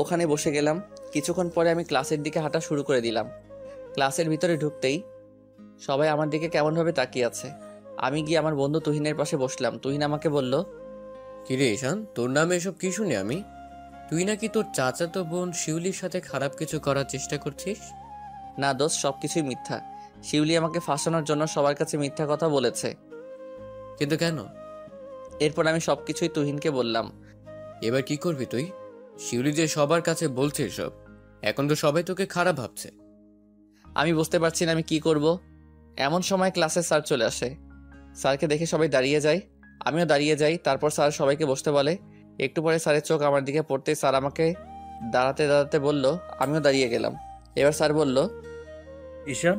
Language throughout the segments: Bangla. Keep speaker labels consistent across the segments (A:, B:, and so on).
A: ওখানে বসে গেলাম। কিছুক্ষণ পরে আমি ক্লাসের দিকে হাঁটা শুরু করে দিলাম। ক্লাসের ভিতরে ঢুকতেই সবাই আমার দিকে কেমনভাবে তাকিয়ে আছে। আমি গিয়ে আমার বন্ধু তুহিনের পাশে বসলাম। তুহিন আমাকে বলল,
B: কিরে ঈশান, তোর নামে এসব কি শুনি আমি? তুই নাকি তোর চাচাতো বোন শিউলির সাথে খারাপ কিছু করার চেষ্টা করছিস?
A: না দোস্ত, সবকিছুই মিথ্যা। শিউলি আমাকে ফাঁসানোর জন্য সবার কাছে মিথ্যা কথা বলেছে।
B: কিন্তু কেন?
A: এরপর আমি সবকিছুই তুহিনকে বললাম।
B: এবার কি করবি তুই? শিউলি যে সবার কাছে বলছে এসব, এখন তো সবাই তোকে খারাপ ভাবছে।
A: আমি বুঝতে পারছি না আমি কি করব। এমন সময় ক্লাসে স্যার চলে আসে। স্যারকে দেখে সবাই দাঁড়িয়ে যায়। আমিও দাঁড়িয়ে যাই। তারপর স্যার সবাইকে বসতে বলে। একটু পরে স্যারের চোখ আমার দিকে পড়তেই স্যার আমাকে দাঁড়াতে দাঁড়াতে বলল। আমিও দাঁড়িয়ে গেলাম। এবার স্যার বলল,
C: ঈশান,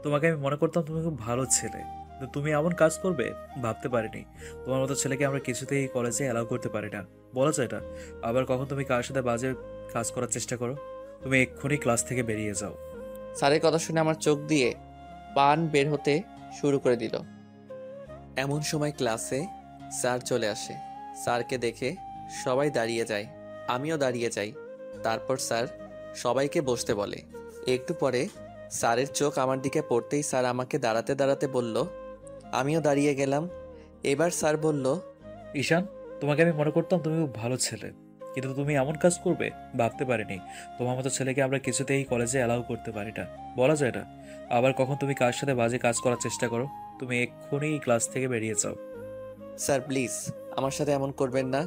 C: তোমাকে আমি মনে করতাম তুমি খুব ভালো ছেলে, কিন্তু তুমি এমন কাজ করবে ভাবতে পারিনি। তোমার মতো ছেলেকে আমরা কিছুতেই কলেজে অ্যালাউ করতে পারি না, বলা যায় না। আবার কখন তুমি কার সাথে বাজে কাজ করার চেষ্টা করো, তুমি এক্ষুনি ক্লাস থেকে বেরিয়ে যাও।
A: স্যারের কথা শুনে আমার চোখ দিয়ে পান বের হতে শুরু করে দিল। এমন সময় ক্লাসে স্যার চলে আসে। স্যারকে দেখে সবাই দাঁড়িয়ে যায়। আমিও দাঁড়িয়ে যাই। তারপর স্যার সবাইকে বসতে বলে। একটু পরে স্যারের চোখ আমার দিকে পড়তেই স্যার আমাকে দাঁড়াতে দাঁড়াতে বলল। আমিও দাঁড়িয়ে গেলাম। এবার স্যার বলল,
C: ঈশান, তোমাকে আমি মনে করতাম তুমি খুব ভালো ছেলে, কিন্তু তুমি এমন কাজ করবে ভাবতে পারিনি। তোমার মতো ছেলেকে আমরা কিছুতেই কলেজে অ্যালাউ করতে পারি না, বলা যায় না। আবার কখন তুমি কার সাথে বাজে কাজ করার চেষ্টা করো, তুমি এক্ষুনি ক্লাস থেকে বেরিয়ে যাও।
A: স্যার প্লিজ আমার সাথে এমন করবেন না।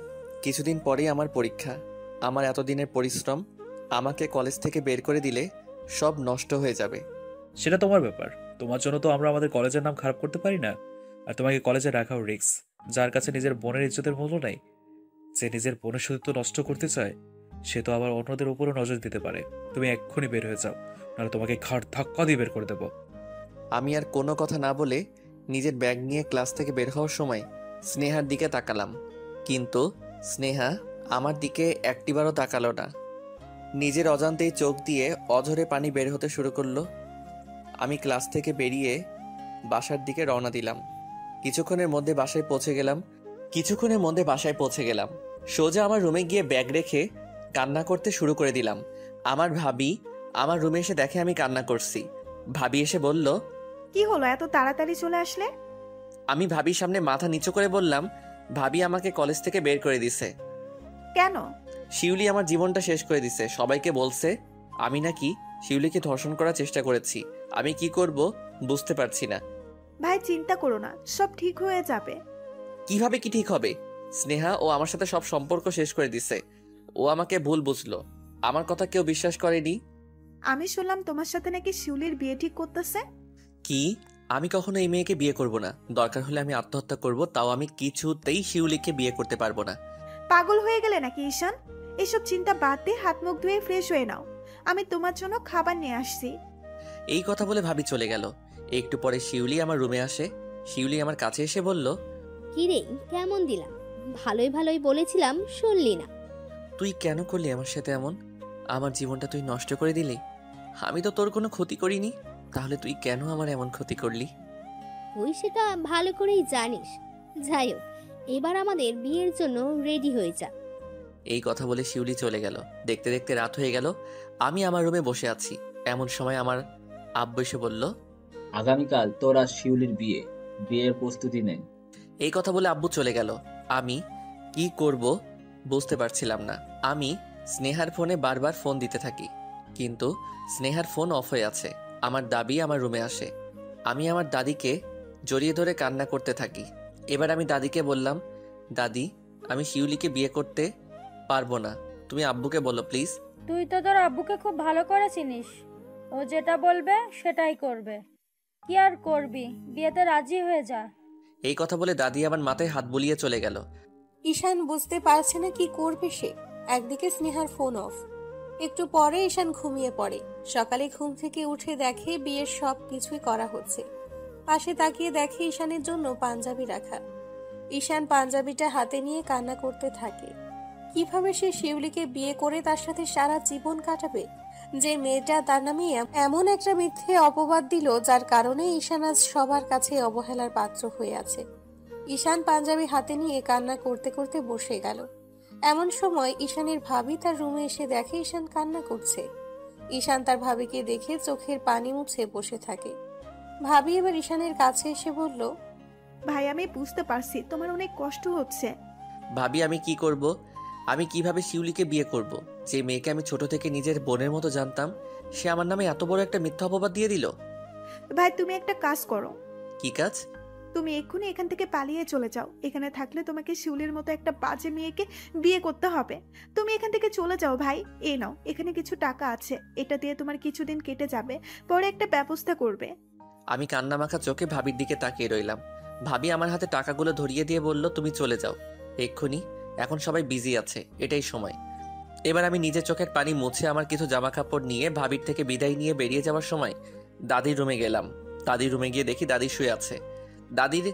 A: কিছুদিন পরেই আমার পরীক্ষা। আমার এতদিনের পরিশ্রম আমাকে কলেজ থেকে বের করে দিলে সব নষ্ট হয়ে যাবে।
C: সেটা তোমার ব্যাপার, তোমার জন্য তো আমরা আমাদের কলেজের নাম খারাপ করতে পারি না। আর তোমাকে কলেজে রাখাও রিস্ক। যার কাছে নিজের বোনের ইজ্জতের মূল্য নাই, যে নিজের বোনের সতীত্ব নষ্ট করতে চায়, সে তো আবার অন্যদের উপরও নজর দিতে পারে। তুমি এক্ষুনি বের হয়ে যাও, নাহলে তোমাকে ঘাড় ধাক্কা দিয়ে বের করে দেবো।
A: আমি আর কোনো কথা না বলে নিজের ব্যাগ নিয়ে ক্লাস থেকে বের হওয়ার সময় স্নেহার দিকে তাকালাম। কিন্তু স্নেহা আমার দিকে একটিবারও তাকালো না। নিজের অজান্তেই চোখ দিয়ে অঝরে পানি বের হতে শুরু করলো। আমি ক্লাস থেকে বেরিয়ে বাসার দিকে রওনা দিলাম। কিছুক্ষণের মধ্যে বাসায় পৌঁছে গেলাম। সোজা আমার রুমে গিয়ে ব্যাগ রেখে কান্না করতে শুরু করে দিলাম। আমার ভাবি আমার রুমে এসে দেখে আমি কান্না করছি। ভাবি এসে বলল,
D: কি হলো, এত তাড়াতাড়ি চলে আসলে?
A: আমি ভাবির সামনে মাথা নিচু করে বললাম, ভাবি আমাকে কলেজ থেকে বের করে দিছে।
D: কেন?
A: শিউলি আমার জীবনটা শেষ করে দিছে। সবাইকে বলছে আমি নাকি শিউলিকে ধর্ষণ করার চেষ্টা করেছি। আমি কি করব বুঝতে পারছি না।
D: ভাই চিন্তা করো না, সব ঠিক হয়ে যাবে।
A: কিভাবে কি ঠিক হবে? স্নেহা ও আমার সাথে সব সম্পর্ক শেষ করে দিছে। ও আমাকে ভুল বুঝলো। আমার কথা কেউ বিশ্বাস করেনি।
D: আমি শুনলাম তোমার সাথে নাকি শিউলির বিয়ে ঠিক করতেছে।
A: কি? আমি কখনো এই মেয়েকে বিয়ে করব না। দরকার হলে আমি আত্মহত্যা করব, তাও আমি কিছুতেই শিউলিকে বিয়ে করতে পারবো না।
D: পাগল হয়ে গেলে নাকি ঈশান? এসব চিন্তা বাদ দিয়ে হাত মুখ ধুয়ে ফ্রেশ হয়ে নাও। আমি তোমার জন্য খাবার নিয়ে আসছি।
A: এই কথা বলে ভাবি চলে গেল। একটু পরে শিউলি আমার রুমে আসে। শিউলি আমার কাছে এসে বলল,
E: কিরে, কেমন দিলাম? ভালোই ভালোই বলেছিলাম, শুনলি না।
A: তুই কেন করলি আমার সাথে এমন? আমার জীবনটা তুই নষ্ট করে দিলি। আমি তো তোর কোনো ক্ষতি করিনি, তাহলে তুই কেন আমার এমন ক্ষতি করলি?
E: তুই সেটা ভালো করেই জানিস। যাই হোক, এবার আমাদের বিয়ের জন্য রেডি হয়ে যা।
A: এই কথা বলে শিউলি চলে গেল। দেখতে দেখতে রাত হয়ে গেল। আমি আমার রুমে বসে আছি। এমন সময় আমার আব্বু এসে বলল,
F: আগামীকাল তোর আর শিউলির বিয়ে, বিয়ের প্রস্তুতি নেন।
A: এই কথা বলে আব্বু চলে গেল। আমি কি করব বুঝতে পারছিলাম না। আমি স্নেহার ফোনে বারবার ফোন দিতে থাকি, কিন্তু স্নেহার ফোন অফ হয়ে আছে। আমার দাবি আমার রুমে আসে। আমি আমার দাদিকে জড়িয়ে ধরে কান্না করতে থাকি। এবার আমি দাদিকে বললাম, দাদি, আমি শিউলিকে বিয়ে করতে পারবো না। তুমি আব্বুকে বলো প্লিজ।
G: তুই তো তোর আব্বুকে খুব ভালো করে চিনিস। ও যেটা বলবে সেটাই করবে। কি আর করবি, বিয়েতে রাজি হয়ে যা।
A: এই কথা বলে দাদি আমার মাথায় হাত বুলিয়ে চলে গেল।
H: ঈশান বুঝতে পারছে না কি করবে সে। একদিকে স্নেহার ফোন অফ। একটু পরে ঈশান ঘুমিয়ে পড়ে। সকালে ঘুম থেকে উঠে দেখে বিয়ের সব কিছুই করা হচ্ছে। পাশে তাকিয়ে দেখে ঈশানের জন্য পাঞ্জাবি রাখা। ঈশান পাঞ্জাবিটা হাতে নিয়ে কান্না করতে থাকে। কিভাবে সে শিউলিকে বিয়ে করে তার সাথে সারা জীবন কাটাবে, যে মেয়েটা তার নামে এমন একটা মিথ্যে অপবাদ দিল, যার কারণে ঈশান আজ সবার কাছে অবহেলার পাত্র হয়ে আছে। ঈশান পাঞ্জাবি হাতে নিয়ে কান্না করতে করতে বসে গেল। এমন সময় ঈশানের ভাবি তার রুমে এসে দেখে ঈশান কান্না করছে। ঈশান তার ভাবিকে দেখে চোখের পানি মুছে বসে থাকে। ভাবি এবার ঈশানের কাছে এসে বলল,
D: ভাই আমি বুঝতে পারছি তোমার অনেক কষ্ট হচ্ছে।
A: ভাবি আমি কি করব? আমি কিভাবে শিউলিকে বিয়ে করব? যে মেয়েকে আমি ছোট থেকে নিজের বোনের মতো জানতাম, সে আমার নামে এত বড় একটা মিথ্যা অপবাদ দিয়ে দিল।
D: ভাই তুমি একটা কাজ করো,
A: কি কাজ?
D: তুমি এক্ষুনি এখান থেকে পালিয়ে চলে যাও। এখানে থাকলে তোমাকে শিউলির মতো একটা বাজে মেয়েকে বিয়ে করতে হবে। তুমি এখান থেকে চলে যাও ভাই। এই নাও, এখানে কিছু টাকা আছে, এটা দিয়ে তোমার কিছুদিন কেটে যাবে, পরে একটা ব্যবস্থা করবে।
A: আমি কান্নামাখা চোখে ভাবির দিকে তাকিয়ে রইলাম। ভাবি আমার হাতে টাকাগুলো ধরিয়ে দিয়ে বলল, তুমি চলে যাও এক্ষুনি, এখন সবাই বিজি আছে, এটাই সময়। এবার আমি নিজের চোখের পানি মুছে আমার কিছু জামা কাপড় নিয়ে ভাবির থেকে বিদায় নিয়ে বেরিয়ে যাওয়ার সময় দাদির রুমে গেলাম। দাদির রুমে গিয়ে দেখি দাদি শুয়ে আছে। দাদির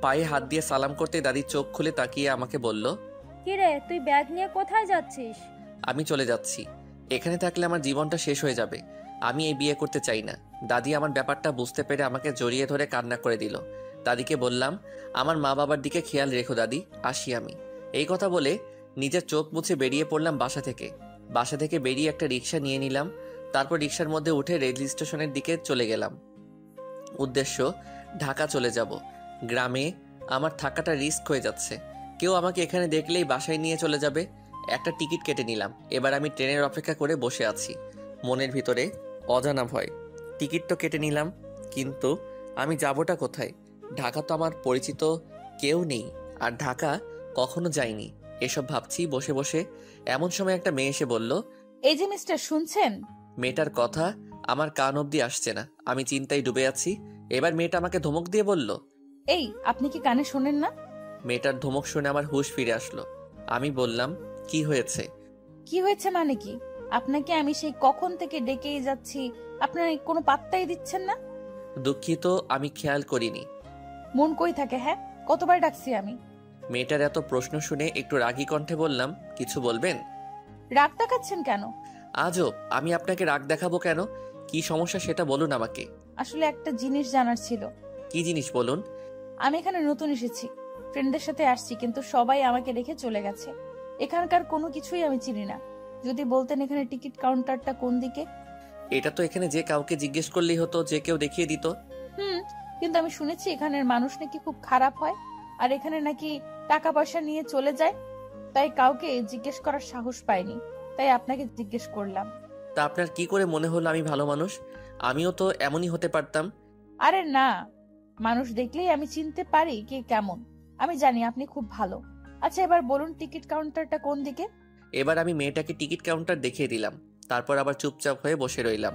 A: পায়ে হাত দিয়ে সালাম করতে দাদির চোখ খুলে তাকিয়ে আমাকে বলল,
G: কিরে তুই ব্যাগ নিয়ে কোথায় যাচ্ছিস?
A: আমি চলে যাচ্ছি, এখানে থাকলে আমার জীবনটা শেষ হয়ে যাবে, আমি এই বিয়ে করতে চাই না। দাদি আমার ব্যাপারটা বুঝতে পেরে আমাকে জড়িয়ে ধরে কান্না করে দিল। দাদিকে বললাম, আমার মা বাবার দিকে খেয়াল রেখো দাদি, আসি আমি। এই কথা বলে নিজের চোখ মুছে বেরিয়ে পড়লাম বাসা থেকে। বাসা থেকে বেরিয়ে একটা রিক্সা নিয়ে নিলাম। তারপর রিক্সার মধ্যে উঠে রেল স্টেশনের দিকে চলে গেলাম। উদ্দেশ্য ঢাকা চলে যাব। গ্রামে আমার থাকাটা রিস্ক হয়ে যাচ্ছে, কেউ আমাকে এখানে দেখলেই বাসায় নিয়ে চলে যাবে। একটা টিকিট কেটে নিলাম। এবার আমি ট্রেনের অপেক্ষা করে বসে আছি, মনের ভিতরে অজানা ভয়। টিকিট তো কেটে নিলাম, কিন্তু আমি যাবোটা কোথায়? ঢাকা তো আমার পরিচিত কেউ নেই, আর ঢাকা কখনো যাইনি। এসব ভাবছি বসে বসে। এমন সময় একটা মেয়ে এসে বলল,
I: এই যে মিস্টার শুনছেন?
A: মেয়েটার কথা আমার কান অবধি আসছে না, আমি চিন্তায় ডুবে আছি। এবার মেয়েটা আমাকে ধমক দিয়ে বলল,
I: এই আপনি কি কানে শোনেন না?
A: মেয়েটার ধমক শুনে আমার হুঁশ ফিরে আসলো। আমি বললাম, কি হয়েছে?
I: কি হয়েছে মানে কি? আপনাকে আমি সেই কখন থেকে ডেকেই যাচ্ছি, আপনারা কোনো পাত্তাই দিচ্ছেন না।
A: দুঃখিত, আমি খেয়াল করিনি।
I: মন কই থাকে? হ্যাঁ, কতবার ডাকছি আমি।
A: মেয়েটার এত প্রশ্ন শুনে একটু রাগী কণ্ঠে বললাম, কিছু বলবেন?
I: রাগ দেখাচ্ছেন কেন?
A: আজব, আমি আপনাকে রাগ দেখাবো কেন? কি সমস্যা সেটা বলুন আমাকে।
I: আসলে একটা জিনিস জানার ছিল।
A: কি জিনিস বলুন?
I: আমি এখানে নতুন এসেছি, ফ্রেন্ডদের সাথে আসছি, কিন্তু সবাই আমাকে রেখে চলে গেছে। এখানকার কোনো কিছুই আমি চিনি না। যদি বলতেন এখানে টিকিট কাউন্টারটা কোন দিকে।
A: এটা তো এখানে যে কাউকে জিজ্ঞেস করলেই হতো, যে কেউ দেখিয়ে দিত।
I: কিন্তু আমি শুনেছি এখানের মানুষ নাকি খুব খারাপ হয়, আর এখানে নাকি টাকা পয়সা নিয়ে চলে যায়। তাই কাউকে জিজ্ঞেস করার সাহস পাইনি, তাই আপনাকে জিজ্ঞেস করলাম।
A: তা আপনার কি করে মনে হলো আমি ভালো মানুষ? আমিও তো এমনই হতে পারতাম।
I: আরে না, মানুষ দেখলেই আমি চিনতে পারি কে কেমন। আমি জানি আপনি খুব ভালো। আচ্ছা এবার বলুন টিকিট কাউন্টারটা কোন দিকে।
A: এবার আমি মেয়েটাকে টিকিট কাউন্টার দেখিয়ে দিলাম। তারপর আবার চুপচাপ হয়ে বসে রইলাম।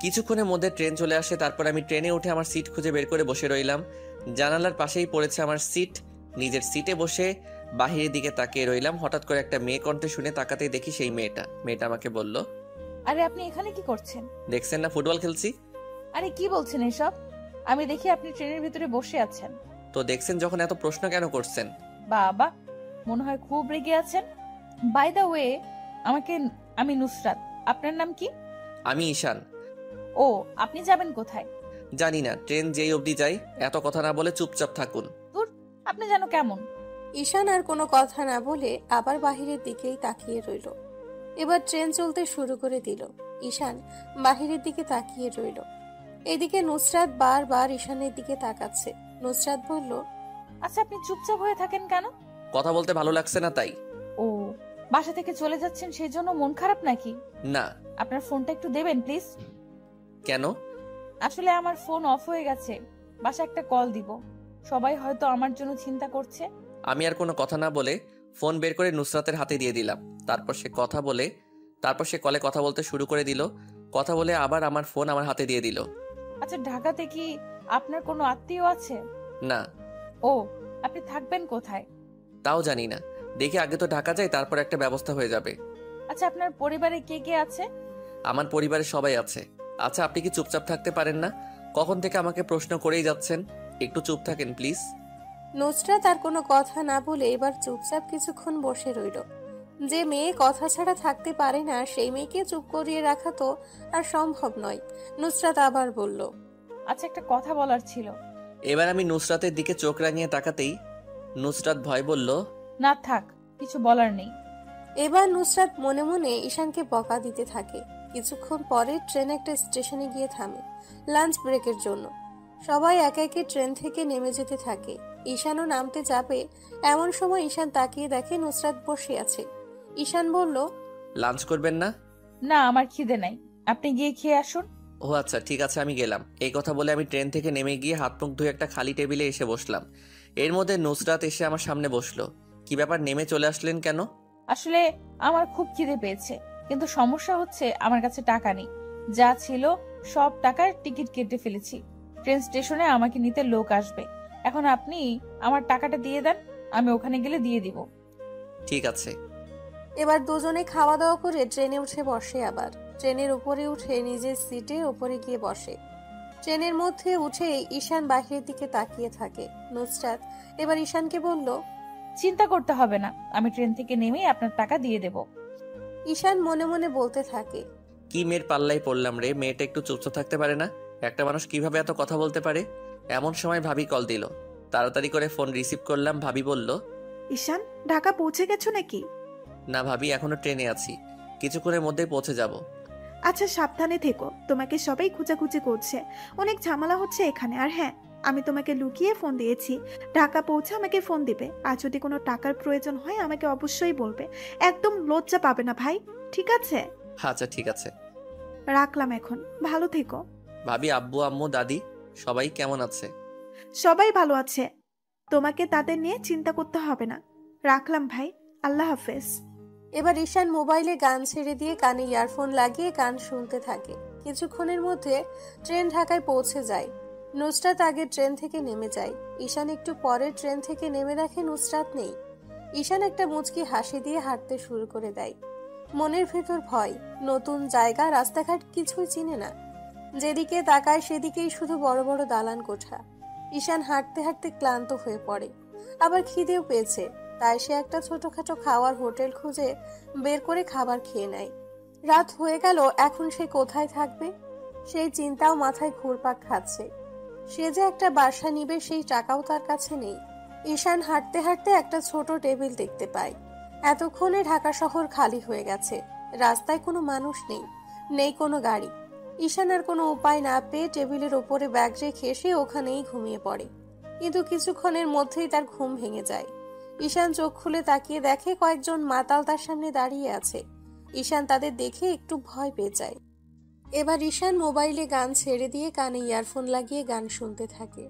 A: কিছুক্ষণের মধ্যে ট্রেন চলে আসে। তারপর আমি ট্রেনে উঠে আমার সিট খুঁজে বের করে বসে রইলাম। জানালার পাশেই পড়েছে আমার সিট। নিজের সিটে বসে বাহিরের দিকে তাকিয়ে রইলাম। হঠাৎ করে একটা মেয়ে কণ্ঠে শুনে তাকাতেই দেখি সেই মেয়েটা আমাকে বলল,
I: আরে আপনি এখানে কি করছেন?
A: দেখছেন না ফুটবল খেলছি।
I: আরে কি বলছেন এসব? আমি দেখি আপনি ট্রেনের ভিতরে বসে আছেন।
A: তো দেখছেন যখন, এত প্রশ্ন কেন করছেন?
I: বাবা, মনে হয় খুব রেগে আছেন। বাই দ্য ওয়ে, আমি নুসরাত। আপনার নাম কি?
A: আমি ঈশান।
I: ও, আপনি যাবেন কোথায়?
A: জানি না, ট্রেন যেই অবধি যাই। এত কথা না বলে চুপচাপ থাকুন।
I: দূর, আপনি যেন কেমন।
H: ঈশান আর কোনো কথা না বলে আবার বাহিরের দিকেই তাকিয়ে রইল। এবার ট্রেন চলতে শুরু করে দিল। ঈশান বাহিরের দিকে তাকিয়ে রইল। এদিকে নুসরাত বারবার ঈশানের দিকে তাকাচ্ছে। নুসরাত বলল,
I: আচ্ছা আপনি চুপচাপ হয়ে থাকেন কেন?
A: কথা বলতে ভালো লাগছে না তাই।
I: ও, বাসা থেকে চলে যাচ্ছেন সেই জন্য মন খারাপ নাকি?
A: না।
I: আপনার ফোনটা একটু দেবেন প্লিজ।
A: কেন?
I: আসলে আমার ফোন অফ হয়ে গেছে, বাসা একটা কল দিব। সবাই হয়তো আমার জন্য চিন্তা করছে।
A: আমি আর কোনো কথা না বলে ফোন বের করে নুসরাতের হাতে দিয়ে দিলাম। তারপর সে কলে কথা বলতে শুরু করে দিল। কথা বলে আবার আমার ফোন আমার হাতে দিয়ে দিল।
I: আচ্ছা, ঢাকাতে কি আপনার কোনো আত্মীয় আছে?
A: না।
I: ও, আপনি থাকবেন কোথায়?
A: তাও জানি না, দেখি আগে তো ঢাকা যাই, তারপর একটা ব্যবস্থা হয়ে যাবে।
I: আচ্ছা, আপনার পরিবারে কে কে আছে?
A: আমার পরিবারে সবাই আছে। আচ্ছা আপনি কি চুপচাপ থাকতে পারেন না? কখন থেকে আমাকে প্রশ্ন করেই যাচ্ছেন, একটু চুপ থাকেন প্লিজ।
H: নুসরাত আর কোনো কথা না বলে এবার চুপচাপ কিছুক্ষণ বসে রইল। যে মেয়ে কথা ছাড়া থাকতে পারে না, সেই মেয়েকে চুপ করিয়ে রাখা তো আর সম্ভব নয়। নুসরাত আবার বলল,
I: আচ্ছা একটা কথা বলার ছিল।
A: এবার আমি নুসরাতের দিকে চোখ রাঙিয়ে তাকাতেই নুসরাত ভয় বলল,
I: না থাক, কিছু বলার নেই।
H: এবার নুসরাত মনে মনে ঈশানকে বকা দিতে থাকে। কিছুক্ষণ পরে ট্রেন একটা স্টেশনে গিয়ে থামে লাঞ্চ ব্রেকের জন্য। সবাই একে একে ট্রেন থেকে নেমে যেতে থাকে। ঈশানও নামতে যাবে, এমন সময় ঈশান তাকিয়ে দেখে নুসরাত বসে আছে। ঈশান বলল,
A: লাঞ্চ করবেন না?
I: না, আমার খিদে নাই, আপনি গিয়ে খেয়ে আসুন।
A: ও আচ্ছা, ঠিক আছে, আমি গেলাম। এই কথা বলে আমি ট্রেন থেকে নেমে গিয়ে হাত মুখ ধুয়ে একটা খালি টেবিলে এসে বসলাম। এর মধ্যে নুসরাত এসে আমার সামনে বসলো। কি ব্যাপার, নেমে চলে আসলেন কেন?
I: আসলে আমার খুব খিদে পেয়েছে, কিন্তু সমস্যা হচ্ছে আমার কাছে টাকা নেই। যা ছিল সব টাকার টিকিট কেটে ফেলেছি। ট্রেন স্টেশনে আমাকে নিতে লোক আসবে। এখন আপনি আমার টাকাটা দিয়ে দেন, আমি ওখানে গেলে দিয়ে দিব।
A: ঠিক আছে।
H: এবার দুজনে খাওয়া দাওয়া করে ট্রেনে উঠে বসে। আবার ট্রেনের উপরে উঠে নিজের সিটের উপরে গিয়ে বসে। ট্রেনের মধ্যে উঠে ঈশান বাহিরের দিকে তাকিয়ে থাকে। নুসরাত এবার ঈশানকে বলল,
I: চিন্তা করতে হবে না, আমি ট্রেন থেকে নেমেই আপনার টাকা দিয়ে দেব।
H: ঈশান মনে মনে বলতে থাকে,
A: কি মেয়ের পাল্লাই পড়লাম রে, মেয়েটা একটু চুপচাপ থাকতে পারে না? একটা মানুষ কিভাবে এত কথা বলতে পারে? এমন সময় ভাবি কল দিল। তাড়াতাড়ি করে ফোন রিসিভ করলাম। ভাবি বলল,
D: ঈশান, ঢাকা পৌঁছে গেছো নাকি?
A: না ভাবি, এখনো ট্রেনে আছি, কিছুক্ষণের মধ্যেই পৌঁছে যাব।
D: আচ্ছা, সাবধানে থেকো, তোমাকে সবাই খুঁজাখুঁজি করছে, অনেক ঝামেলা হচ্ছে এখানে। আর হ্যাঁ, আমি তোমাকে লুকিয়ে ফোন দিয়েছি, ঢাকা পৌঁছে আমাকে ফোন দিবে। আর যদি কোনো টাকার প্রয়োজন হয় আমাকে অবশ্যই বলবে, একদম লজ্জা পাবে না ভাই, ঠিক আছে?
A: আচ্ছা ঠিক আছে,
D: রাখলাম এখন, ভালো থেকো।
A: ভাবি আব্বু আম্মু দাদি সবাই কেমন আছে?
D: সবাই ভালো আছে, তোমাকে তাদের নিয়ে চিন্তা করতে হবে না। রাখলাম ভাই, আল্লাহ হাফেজ।
H: এবার ঈশান মোবাইলে গান ছেড়ে দিয়ে কানে ইয়ারফোন লাগিয়ে গান শুনতে থাকে। কিছুক্ষণের মধ্যে ট্রেন ঢাকায় পৌঁছে যায়। নুসরাত আগে ট্রেন থেকে নেমে যায়। ঈশান একটু পরে ট্রেন থেকে নেমে দেখে নুসরাত নেই। ঈশান একটা মুচকি হাসি দিয়ে হাঁটতে শুরু করে দেয়। মনের ভেতর ভয়, নতুন জায়গা, রাস্তাঘাট কিছুই চিনে না। যেদিকে তাকায় সেদিকেই শুধু বড় বড় দালান কোঠা। ঈশান হাঁটতে হাঁটতে ক্লান্ত হয়ে পড়ে, আবার খিদেও পেয়েছে। তাই সে একটা ছোটখাটো খাওয়ার হোটেল খুঁজে বের করে খাবার খেয়ে নেয়। রাত হয়ে গেল, এখন সে কোথায় থাকবে সেই চিন্তাও মাথায় ঘুরপাক খাচ্ছে। সে যে একটা বাসা নিবে সেই টাকাও তার কাছে নেই। ঈশান হাঁটতে হাঁটতে একটা ছোট টেবিল দেখতে পায়। এতক্ষণে ঢাকা শহর খালি হয়ে গেছে, রাস্তায় কোনো মানুষ নেই, নেই কোনো গাড়ি। ঈশান আর কোনো উপায় না পেয়ে টেবিলের উপরে ব্যাগ রেখে সে ওখানেই ঘুমিয়ে পড়ে। কিন্তু কিছুক্ষণের মধ্যেই তার ঘুম ভেঙে যায়। ঈশান চোখ খুলে তাকিয়ে দেখে কয়েকজন মাতাল তার সামনে দাঁড়িয়ে আছে। ঈশান তাদের দেখে একটু ভয় পেয়ে যায়। এবার ঈশান মোবাইলে গান ছেড়ে দিয়ে কানে ইয়ারফোন লাগিয়ে গান শুনতে থাকে।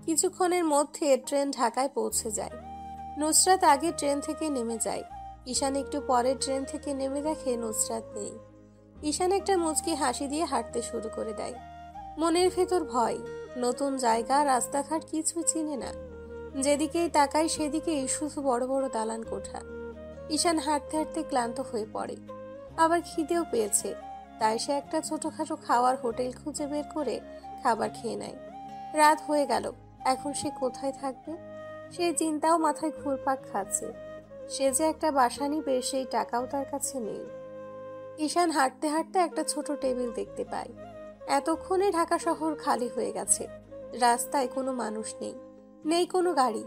H: কিছুক্ষণের মধ্যে ট্রেন ঢাকায় পৌঁছে যায়। নুসরাত আগে ট্রেন থেকে নেমে যায়। ঈশান একটু পরে ট্রেন থেকে নেমে দেখে নুসরাত নেই। ঈশান একটা মুচকি হাসি দিয়ে হাঁটতে শুরু করে দেয়। মনের ভেতর ভয়, নতুন জায়গা, রাস্তাঘাট কিছু চিনে না। যেদিকেই তাকায় সেদিকেই শুধু বড় বড় দালান কোঠা। ঈশান হাঁটতে হাঁটতে ক্লান্ত হয়ে পড়ে, আবার খিদেও পেয়েছে। তাই সে একটা ছোটখাটো খাওয়ার হোটেল খুঁজে বের করে খাবার খেয়ে নেয়। রাত হয়ে গেল, এখন সে কোথায় থাকবে সেই চিন্তাও মাথায় ঘুরপাক খাচ্ছে। সে যে একটা বাসা নিবে সেই টাকাও তার কাছে নেই। ঈশান হাঁটতে হাঁটতে একটা ছোট টেবিল দেখতে পায়। এতক্ষণে ঢাকা শহর খালি হয়ে গেছে, রাস্তায় কোনো মানুষ নেই, নেই কোনো গাড়ি।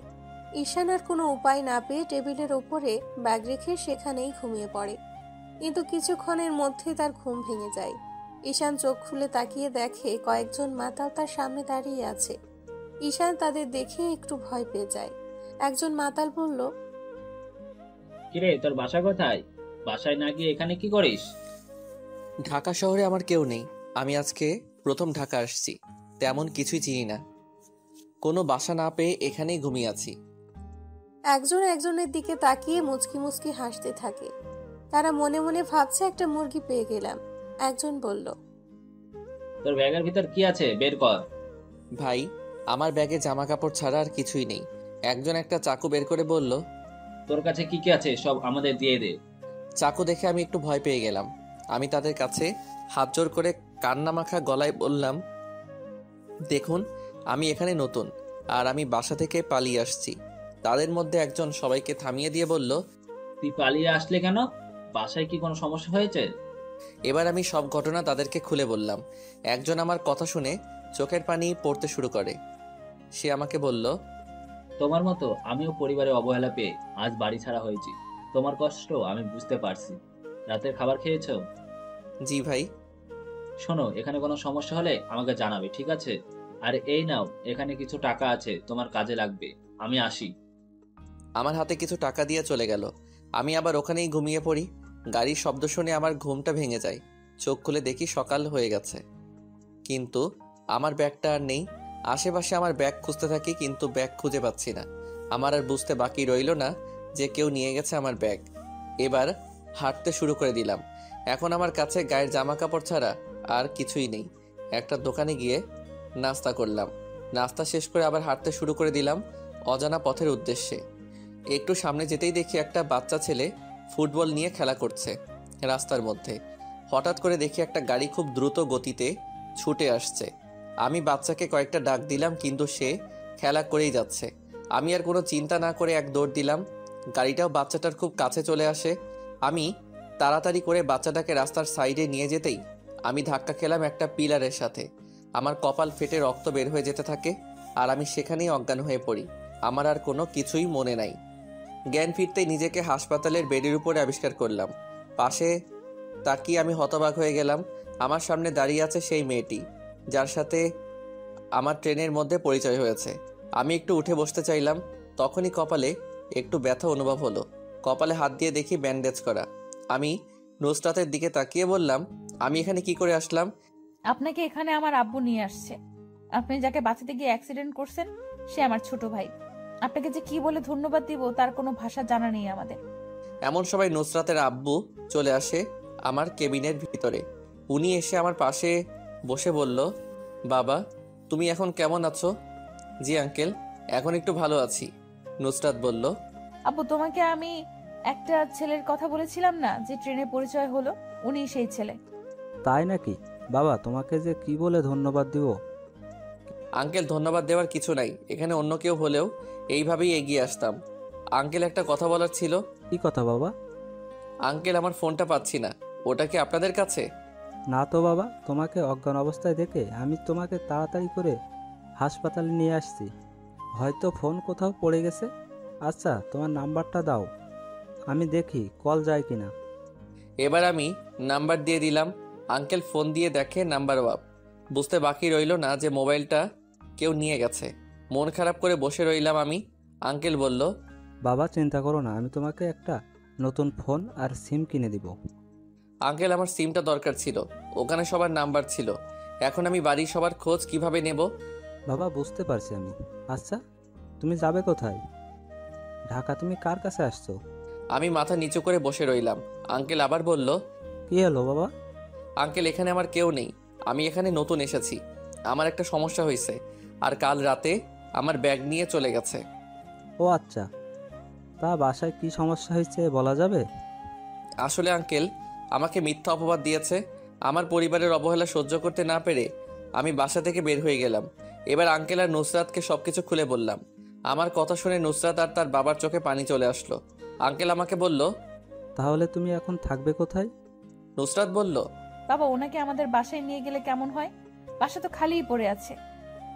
H: ঈশান আর কোনো উপায় না পেয়ে টেবিলের ওপরে ব্যাগ রেখে সেখানেই ঘুমিয়ে পড়ে। কিন্তু কিছুক্ষণের মধ্যেই তার ঘুম ভেঙে যায়। ঈশান চোখ খুলে তাকিয়ে দেখে কয়েকজন মাতাল তার সামনে দাঁড়িয়ে আছে। ঈশান তাদের দেখে একটু ভয় পেয়ে যায়। একজন মাতাল বলল,
F: কিরে, তোর বাসা কোথায়? বাসায় না গিয়ে এখানে কি করিস?
A: ঢাকা শহরে আমার কেউ নেই, আমি আজকে প্রথম ঢাকা আসছি, তেমন কিছুই চিনি না, কোনো বাসা না পেয়ে এখানেই ঘুমিয়ে আছি।
H: একজন একজনের দিকে তাকিয়ে মুচকি মুচকি হাসতে থাকে। তারা মনে মনে ভাবছে একটা মুরগি পেয়ে গেলাম। একজন বলল,
F: তোর ব্যাগের ভিতর কি আছে, বের কর।
A: ভাই, আমার ব্যাগে জামা কাপড় ছাড়া আর কিছুই নেই। একজন একটা চাকু বের করে বলল,
F: তোর কাছে কি কি আছে সব আমাদের দিয়ে দে।
A: চাকু দেখে আমি একটু ভয় পেয়ে গেলাম। আমি তাদের কাছে হাত জোর করে কান্না মাখা গলায় বললাম, দেখুন, আমি এখানে নতুন, আর আমি বাসা থেকে পালিয়ে আসছি। তাদের মধ্যে একজন সবাইকে থামিয়ে দিয়ে বলল,
F: তুই পালিয়ে আসলে কেন? বাসায় কি কোনো সমস্যা হয়েছে?
A: এবার আমি সব ঘটনা তাদেরকে খুলে বললাম। একজন আমার কথা শুনে চোখের পানি পড়তে শুরু করে। সে আমাকে বলল,
F: তোমার মতো আমিও পরিবারে অবহেলা পেয়ে আজ বাড়ি ছাড়া হয়েছি। তোমার কষ্ট আমি বুঝতে পারছি। রাতের খাবার খেয়েছো?
A: জি ভাই।
F: শোনো, এখানে কোনো সমস্যা হলে আমাকে জানাবে, ঠিক আছে? আর এই নাও, এখানে কিছু টাকা আছে, তোমার কাজে লাগবে। আমি আসি।
A: আমার হাতে কিছু টাকা দিয়ে চলে গেল। আমি আবার ওখানেই ঘুমিয়ে পড়ি। গাড়ির শব্দ শুনে আমার ঘুমটা ভেঙে যায়। চোখ খুলে দেখি সকাল হয়ে গেছে, কিন্তু আমার ব্যাগটা আর নেই। আশেপাশে আমার ব্যাগ খুঁজতে থাকি, কিন্তু ব্যাগ খুঁজে পাচ্ছি না। আমার আর বুঝতে বাকি রইল না যে কেউ নিয়ে গেছে আমার ব্যাগ। এবার হাঁটতে শুরু করে দিলাম। এখন আমার কাছে গায়ের জামা কাপড় ছাড়া আর কিছুই নেই। একটা দোকানে গিয়ে নাস্তা করলাম। নাস্তা শেষ করে আবার হাঁটতে শুরু করে দিলাম অজানা পথের উদ্দেশ্যে। একটু সামনে যেতেই দেখি একটা বাচ্চা ছেলে ফুটবল নিয়ে খেলা করছে রাস্তার মধ্যে। হঠাৎ করে দেখি একটা গাড়ি খুব দ্রুত গতিতে ছুটে আসছে। আমি বাচ্চাকে কয়েকটা ডাক দিলাম, কিন্তু সে খেলা করেই যাচ্ছে। আমি আর কোনো চিন্তা না করে এক দৌড় দিলাম। গাড়িটাও বাচ্চাটার খুব কাছে চলে আসে। আমি তাড়াতাড়ি করে বাচ্চাটাকে রাস্তার সাইডে নিয়ে যেতেই আমি ধাক্কা খেলাম একটা পিলারের সাথে। আমার কপাল ফেটে রক্ত বের হয়ে যেতে থাকে, আর আমি সেখানেই অজ্ঞান হয়ে পড়ি। আমার আর কোনো কিছুই মনে নাই। জ্ঞান ফিরতেই নিজেকে হাসপাতালের বেডের উপরে আবিষ্কার করলাম। পাশে তাকিয়ে আমি হতবাক হয়ে গেলাম। আমার সামনে দাঁড়িয়ে আছে সেই মেয়েটি যার সাথে আমার ট্রেনের মধ্যে পরিচয় হয়েছে। আমি একটু উঠে বসতে চাইলাম, তখনই কপালে একটু ব্যথা অনুভব হলো। কপালে হাত দিয়ে দেখি ব্যান্ডেজ করা। আমি নুসরাতের দিকে তাকিয়ে বললাম, আমি এখানে কি করে আসলাম?
I: আপনাকে এখানে আমার আব্বু নিয়ে আসছে। আপনি যাকে বাঁচাতে গিয়ে অ্যাক্সিডেন্ট করছেন সে আমার ছোট ভাই। আপনাকে যে কি বলে ধন্যবাদ দিব তার কোনো ভাষা জানা নেই আমাদের।
A: এমন সময় নুসরাতের আব্বু চলে আসে আমার কেবিনের ভিতরে। উনি এসে আমার পাশে বসে বলল, বাবা তুমি এখন কেমন আছো? জি আঙ্কেল, এখন একটু ভালো আছি। নুসরাত বলল,
I: আব্বু তোমাকে আমি একটা ছেলের কথা বলেছিলাম না, যে ট্রেনে পরিচয় হলো, উনি সেই ছেলে।
J: তাই নাকি? বাবা তোমাকে যে কি বলে ধন্যবাদ দিব।
A: আঙ্কেল ধন্যবাদ দেওয়ার কিছু নাই, এখানে অন্য কেউ হলেও এইভাবেই এগিয়ে আসতাম। আঙ্কেল একটা কথা বলার ছিল।
J: কি কথা বাবা?
A: আঙ্কেল আমার ফোনটা পাচ্ছি না, ওটা কি আপনাদের কাছে?
J: না তো বাবা, তোমাকে অজ্ঞান অবস্থায় দেখে আমি তোমাকে তাড়াতাড়ি করে হাসপাতালে নিয়ে আসছি। হয়তো ফোন কোথাও পড়ে গেছে। আচ্ছা তোমার নাম্বারটা দাও, আমি দেখি কল যায় কিনা।
A: এবার আমি নাম্বার দিয়ে দিলাম। আঙ্কেল ফোন দিয়ে দেখে নাম্বার ওয়াপ। বুঝতে বাকি রইল না যে মোবাইলটা কেউ নিয়ে গেছে। মন খারাপ করে বসে রইলাম আমি। আঙ্কেল বলল,
J: বাবা চিন্তা করো না, আমি তোমাকে একটা নতুন ফোন আর সিম কিনে দিব।
A: আঙ্কেল আমার সিমটা দরকার ছিল, ওখানে সবার নাম্বার ছিল। এখন আমি বাড়ির সবার খোঁজ কিভাবে নেব?
J: বাবা বুঝতে পারছি আমি। আচ্ছা তুমি যাবে কোথায়? ঢাকা? তুমি কার কাছে আসছো?
A: আমি মাথা নিচু করে বসে রইলাম। আঙ্কেল আবার বলল,
J: কি হলো বাবা?
A: আঙ্কেল এখানে আমার কেউ নেই, আমি এখানে নতুন এসেছি। আমার একটা সমস্যা হয়েছে, আর কাল রাতে আমার ব্যাগ নিয়ে চলে গেছে।
J: ও আচ্ছা, তা বাসায় কি সমস্যা হয়েছে বলা যাবে?
A: আসলে আঙ্কেল আমাকে মিথ্যা অপবাদ দিয়েছে। আমার পরিবারের অবহেলা সহ্য করতে না পেরে আমি বাসা থেকে বের হয়ে গেলাম। এবার আঙ্কেল আর নুসরাতকে সবকিছু খুলে বললাম। আমার কথা শুনে নুসরাত আর তার বাবার চোখে পানি চলে আসলো। আঙ্কেল আমাকে বলল,
J: তাহলে তুমি এখন থাকবে কোথায়?
A: নুসরাত বলল,
I: বাবা ওনাকে আমাদের বাসায় নিয়ে গেলে কেমন হয়? বাসা তো খালিই পড়ে আছে।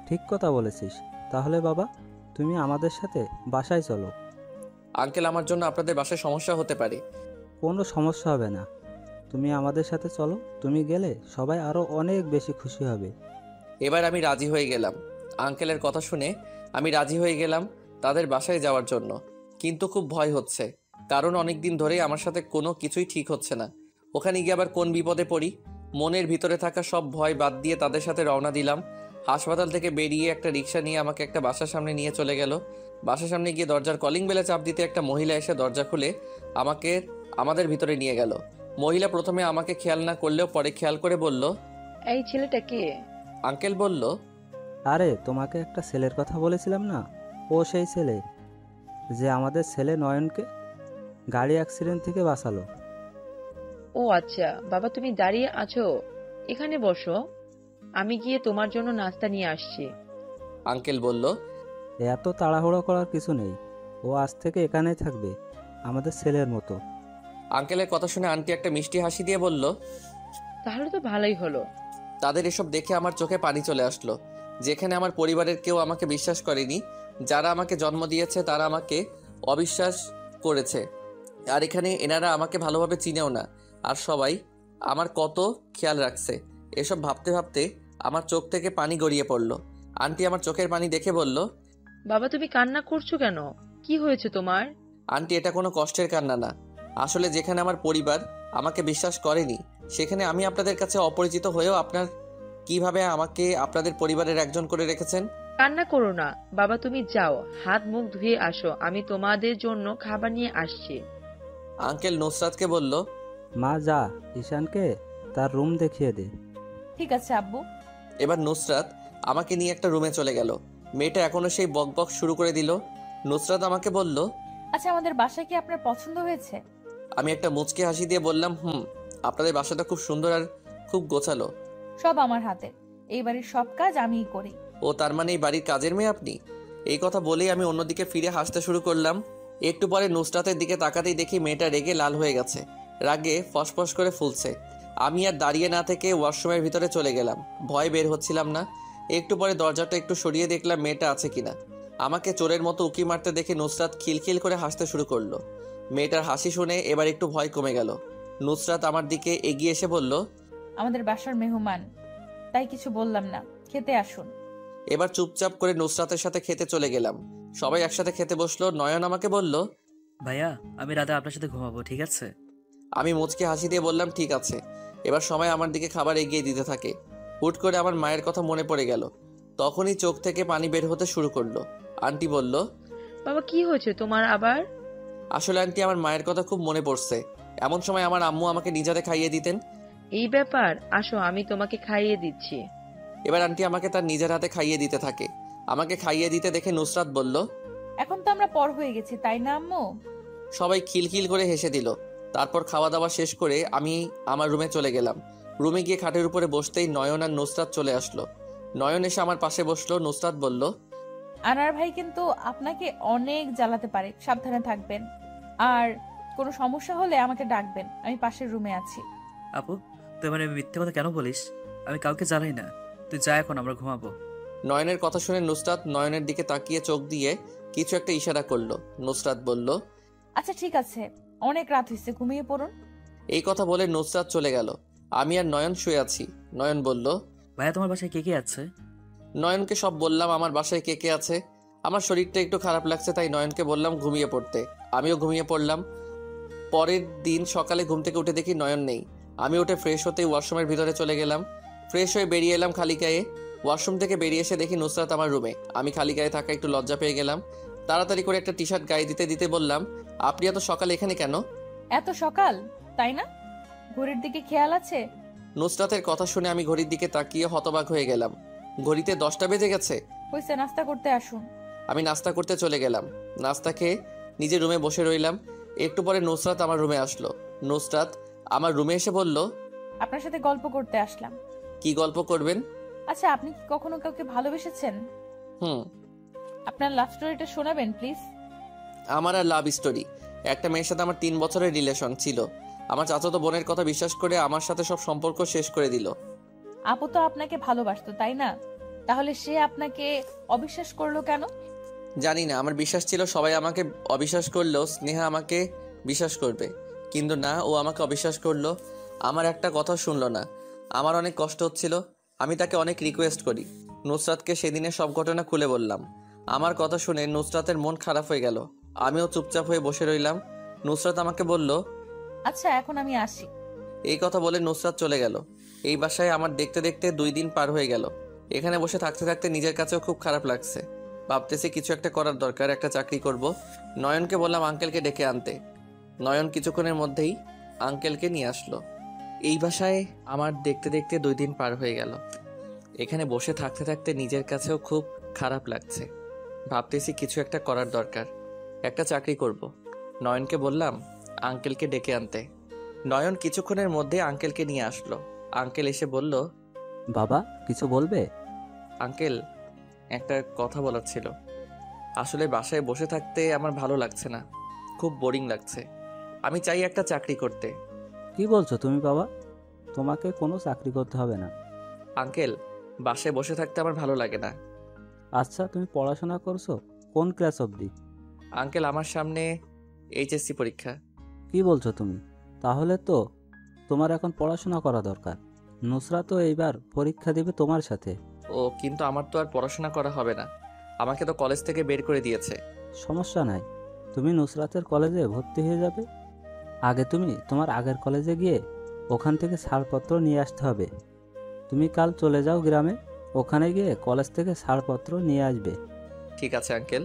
J: ঠিক কথা বলেছিস। তাহলে বাবা তুমি আমাদের সাথে বাসায় চলো।
A: আঙ্কেল আমার জন্য আপনাদের বাসায় সমস্যা হতে পারে।
J: কোনো সমস্যা হবে না, তুমি আমাদের সাথে চলো। তুমি গেলে সবাই আরো অনেক বেশি খুশি হবে।
A: এবার আমি রাজি হয়ে গেলাম। আঙ্কেলের কথা শুনে আমি রাজি হয়ে গেলাম তাদের বাসায় যাওয়ার জন্য। কিন্তু খুব ভয় হচ্ছে, কারণ অনেক দিন ধরেই আমার সাথে কোনো কিছুই ঠিক হচ্ছে না। ওখানে গিয়ে আবার কোন বিপদে পড়ি। মনের ভিতরে থাকা সব ভয় বাদ দিয়ে তাদের সাথে রওনা দিলাম। হাসপাতাল থেকে বেরিয়ে একটা রিক্সা নিয়ে আমাকে একটা বাসার সামনে নিয়ে চলে গেল। বাসার সামনে গিয়ে দরজার কলিং বেলে চাপ দিতে একটা মহিলা এসে দরজা খুলে আমাদের ভিতরে নিয়ে গেল। মহিলা প্রথমে আমাকে খেয়াল না করলেও পরে খেয়াল করে বলল,
K: এই ছেলেটা কে?
A: আঙ্কেল বলল,
J: আরে তোমাকে একটা ছেলের কথা বলেছিলাম না, ও সেই ছেলে যে আমাদের ছেলে নয়নকে গাড়ি অ্যাক্সিডেন্ট থেকে বাঁচালো।
K: ও আচ্ছা, বাবা তুমি দাঁড়িয়ে আছো, এখানে বসো, আমি গিয়ে তোমার জন্য নাস্তা নিয়ে আসছি।
A: আঙ্কেল বলল,
J: এত তাড়াহুড়ো করার কিছু নেই, ও আজ থেকে এখানেই থাকবে আমাদের ছেলের মতো।
A: আঙ্কেলের কথা শুনে আন্টি একটা মিষ্টি হাসি দিয়ে বলল,
K: তাহলে তো ভালোই হলো।
A: তাদের এসব দেখে আমার চোখে পানি চলে আসলো। যেখানে আমার পরিবারের কেউ আমাকে বিশ্বাস করেনি, যারা আমাকে জন্ম দিয়েছে তারা আমাকে অবিশ্বাস করেছে, আর এখানে এনারা আমাকে ভালোভাবে চিনেও না, আর সবাই আমার কত খেয়াল রাখছে। এসব ভাবতে ভাবতে আমার চোখ থেকে পানি গড়িয়ে পড়লো। আন্টি আমার চোখের পানি দেখে বলল,
K: বাবা তুমি কান্না করছো কেন? কি হয়েছে তোমার?
A: আন্টি এটা কোনো কষ্টের কান্না না, আসলে যেখানে আমার পরিবার আমাকে বিশ্বাস করেনি, সেখানে আমি আপনাদের কাছে অপরিচিত হয়েও আপনার কিভাবে আমাকে আপনাদের পরিবারের একজন করে রেখেছেন।
K: কান্না করো না বাবা, তুমি যাও হাত মুখ ধুয়ে আসো, আমি তোমাদের জন্য খাবার নিয়ে আসছি।
A: আঙ্কেল নুসরাতকে বলল,
J: মা যা, ঈশানকে তার রুম দেখিয়ে দে।
I: ঠিক আছে আব্বু।
A: এবার নুসরাত আমাকে নিয়ে একটা রুমে চলে গেল। মেয়েটা এখনো সেই বকবক শুরু করে দিল। নুসরাত আমাকে বলল,
I: আচ্ছা আমাদের বাসা কি আপনার পছন্দ হয়েছে?
A: আমি একটা মুচকি হাসি দিয়ে বললাম, আপনাদের বাসাটা খুব সুন্দর আর খুব গোছালো।
I: সব আমার হাতে, এই বাড়ির সব কাজ আমিই করি।
A: ও তার মানে এই বাড়ির কাজের মেয়ে আপনি? এই কথা বলেই আমি অন্যদিকে ফিরে হাসতে শুরু করলাম। একটু পরে নুসরাতের দিকে তাকাতেই দেখি মেয়েটা রেগে লাল হয়ে গেছে, রাগে ফসফস করে ফুলছে। আমি আর দাঁড়িয়ে না থেকে ওয়াশরুমের ভিতরে চলে গেলাম। ভয় বের হচ্ছিলাম না। একটু পরে দরজাটা একটু সরিয়ে দেখলাম মেয়েটা আছে কিনা। আমাকে চোরের মতো উকি মারতে দেখে নুসরাত খিলখিল করে হাসতে শুরু করলো। মেয়েটার হাসি শুনে এবার একটু ভয় কমে গেল। নুসরাত আমার দিকে এগিয়ে এসে বলল,
I: আমাদের বাসার মেহমান, তাই কিছু বললাম না, খেতে আসুন।
A: এবার চুপচাপ করে নুসরাতের সাথে খেতে চলে গেলাম। সবাই একসাথে খেতে বসলো। নয়ন আমাকে বলল,
L: ভাইয়া আমি রাতে আপনার সাথে ঘুমাবো, ঠিক আছে?
A: আমি মুচকি হাসি দিয়ে বললাম, ঠিক আছে। এবার সবাই আমার দিকে খাবার এগিয়ে দিতে থাকে। হুট করে আমার মায়ের কথা মনে পড়ে গেল। তখনই চোখ থেকে পানি বের হতে শুরু করলো। আন্টি বলল,
K: বাবা কি হয়েছে তোমার আবার?
A: আসলে আন্টি আমার মায়ের কথা খুব মনে পড়ছে। এমন সময় আমার আম্মু আমাকে নিজে খাইয়ে দিতেন।
K: এই ব্যাপার, আসো আমি তোমাকে খাইয়ে দিচ্ছি।
A: এবার আন্টি আমাকে তার নিজের হাতে খাইয়ে দিতে থাকে। আমাকে খাইয়ে দিতে দেখে নুসরাত বলল,
I: এখন তো আমরা পর হয়ে গেছি, তাই না আম্মু?
A: সবাই খিলখিল করে হেসে দিল। তারপর খাওয়া দাওয়া শেষ করে আমি আমার রুমে চলে গেলাম। রুমে গিয়ে খাটের উপরে বসতেই নয়ন আর নুসরাত চলে আসলো। নয়ন এসে আমার পাশে বসলো। নুসরাত বলল,
I: আনার ভাই কিন্তু আপনাকে অনেক জ্বালাতে পারে, সাবধানে থাকবেন। আর কোনো সমস্যা হলে আমাকে ডাকবেন, আমি পাশের রুমে আছি।
L: আপু তুই মানে মিথ্যে কথা কেন বলিস? আমি কাউকে জ্বালাই না, তুই যা, এখন আমরা ঘুমাবো।
A: নয়নের কথা শুনে নুসরাত নয়নের দিকে তাকিয়ে চোখ দিয়ে কিছু একটা ইশারা করলো। নুসরাত বলল,
I: আচ্ছা ঠিক আছে, অনেক রাত হয়েছে, ঘুমিয়ে পড়ুন।
A: এই কথা বলে নুসরাত চলে গেল। আমি আর নয়ন শুয়ে আছি। নয়ন বলল,
L: ভাইয়া তোমার বাসায় কে কে আছে?
A: নয়নকে সব বললাম আমার বাসায় কে কে আছে। আমার শরীরটা একটু খারাপ লাগছে, তাই নয়নকে বললাম ঘুমিয়ে পড়তে। আমিও ঘুমিয়ে পড়লাম। পরের দিন সকালে ঘুম থেকে উঠে দেখি নয়ন নেই। আমি উঠে ফ্রেশ হতেই ওয়াশরুমের ভিতরে চলে গেলাম। ফ্রেশ হয়ে বেরিয়ে এলাম খালি গায়ে। ওয়াশরুম থেকে বেরিয়ে এসে দেখি নুসরাত আমার রুমে। আমি খালি গায়ে থাকা একটু লজ্জা পেয়ে গেলাম। তাড়াতাড়ি করে একটা টি শার্ট গায়ে দিতে দিতে বললাম, আপনি এত সকালে এখানে কেন?
I: এত সকাল, তাই না? ঘড়ির দিকে খেয়াল আছে?
A: নুসরাতের কথা শুনে আমি ঘড়ির দিকে তাকিয়ে হতবাক হয়ে গেলাম। ঘড়িতে 10টা বেজে গেছে।
I: হয়েছে, নাস্তা করতে আসুন।
A: আমি নাস্তা করতে চলে গেলাম। নাস্তা খেয়ে নিজের রুমে বসে রইলাম। একটু পরে নুসরাত আমার রুমে আসলো। নুসরাত আমার রুমে এসে বলল,
I: আপনার সাথে গল্প করতে আসলাম।
A: কি গল্প করবেন?
I: আচ্ছা আপনি কি কখনো কাউকে ভালোবেসেছেন? আপনার লাভ স্টোরিটা শোনাবেন প্লিজ।
A: আমার আর লাভ স্টোরি? একটা মেয়ের সাথে আমার 3 বছরের রিলেশন ছিল। আমার চাচাতো বোনের কথা বিশ্বাস করে আমার সাথে সব সম্পর্ক শেষ করে দিল।
I: আপু তো আপনাকে ভালোবাসতো, তাই না? তাহলে সে আপনাকে অবিশ্বাস করলো কেন?
A: জানি না, আমার বিশ্বাস ছিল সবাই আমাকে অবিশ্বাস করলেও স্নেহা আমাকে বিশ্বাস করবে, কিন্তু না, ও আমাকে অবিশ্বাস করলো। আমার একটা কথা শুনলো না। আমার অনেক কষ্ট হচ্ছিল। আমি তাকে অনেক রিকোয়েস্ট করি। নুসরাতকে সেদিনের সব ঘটনা খুলে বললাম। আমার কথা শুনে নুসরাতের মন খারাপ হয়ে গেল। আমিও চুপচাপ হয়ে বসে রইলাম। নুসরাত আমাকে বলল,
I: আচ্ছা এখন আমি আসি।
A: এই কথা বলে নুসরাত চলে গেল। এই বাসায় আমার দেখতে দেখতে 2 দিন পার হয়ে গেল। এখানে বসে থাকতে থাকতে নিজের কাছেও খুব খারাপ লাগছে। ভাবতেছি কিছু একটা করার দরকার, একটা চাকরি করব। নয়নকে বললাম আঙ্কেলকে ডেকে আনতে। নয়ন কিছুক্ষণের মধ্যেই আঙ্কেলকে নিয়ে আসলো। এই বাসায় আমার দেখতে দেখতে 2 দিন পার হয়ে গেল। এখানে বসে থাকতে থাকতে নিজের কাছেও খুব খারাপ লাগছে। ভাবতেছি কিছু একটা করার দরকার, একটা চাকরি করব। নয়নকে বললাম আঙ্কেলকে ডেকে আনতে। নয়ন কিছুক্ষণের মধ্যে আঙ্কেলকে নিয়ে আসলো। আঙ্কেল এসে বলল,
J: বাবা কিছু বলবে?
A: আঙ্কেল একটা কথা বলার ছিল। আসলে বাসায় বসে থাকতে আমার ভালো লাগছে না, খুব বোরিং লাগছে। আমি চাই একটা চাকরি করতে।
J: কি বলছো তুমি বাবা? তোমাকে কোনো চাকরি করতে হবে না।
A: আঙ্কেল বাসায় বসে থাকতে আমার ভালো লাগে না।
J: আচ্ছা তুমি পড়াশোনা করছো কোন ক্লাস অবধি?
A: আঙ্কেল আমার সামনে এইচএসসি পরীক্ষা।
J: কি বলছো তুমি? তাহলে তো তোমার এখন পড়াশোনা করা দরকার। নুসরা তো এইবার পরীক্ষা দেবে তোমার সাথে।
A: ও কিন্তু আমার তো আর পড়াশোনা করা হবে না, আমাকে তো কলেজ থেকে বের করে দিয়েছে।
J: সমস্যা নাই, তুমি নুসরাতের কলেজে ভর্তি হয়ে যাবে। আগে তুমি তোমার আগের কলেজে গিয়ে ওখান থেকে ছাড়পত্র নিয়ে আসতে হবে। তুমি কাল চলে যাও গ্রামে, ওখানে গিয়ে কলেজ থেকে ছাড়পত্র নিয়ে আসবে।
A: ঠিক আছে আঙ্কেল।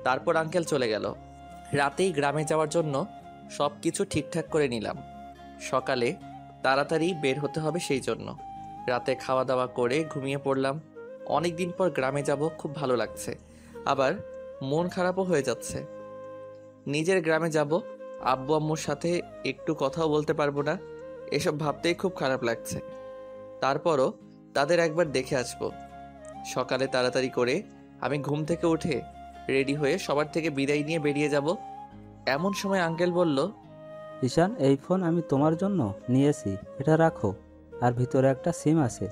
A: তারপর আঙ্কেল চলে গেল। রাতেই গ্রামে যাওয়ার জন্য সব কিছু ঠিকঠাক করে নিলাম। সকালে তাড়াতাড়ি বের হতে হবে সেই জন্য রাতে খাওয়া দাওয়া করে ঘুমিয়ে পড়লাম। অনেক দিন পর গ্রামে যাব, খুব ভালো লাগছে, আবার মন খারাপও হয়ে যাচ্ছে। নিজের গ্রামে যাব, আব্বু আম্মুর সাথে একটু কথাও বলতে পারবো না, এসব ভাবতেই খুব খারাপ লাগছে। তারপরও তাদের একবার দেখে আসবো। সকালে তাড়াতাড়ি করে আমি ঘুম থেকে উঠে রেডি হয়ে সবার থেকে বিদায় নিয়ে বেরিয়ে যাব। এমন সময় আঙ্কেল বলল,
J: ঈশান, এই ফোন আমি তোমার জন্য নিয়েছি, এটা রাখো। আর ভিতরে একটা সিম আছে,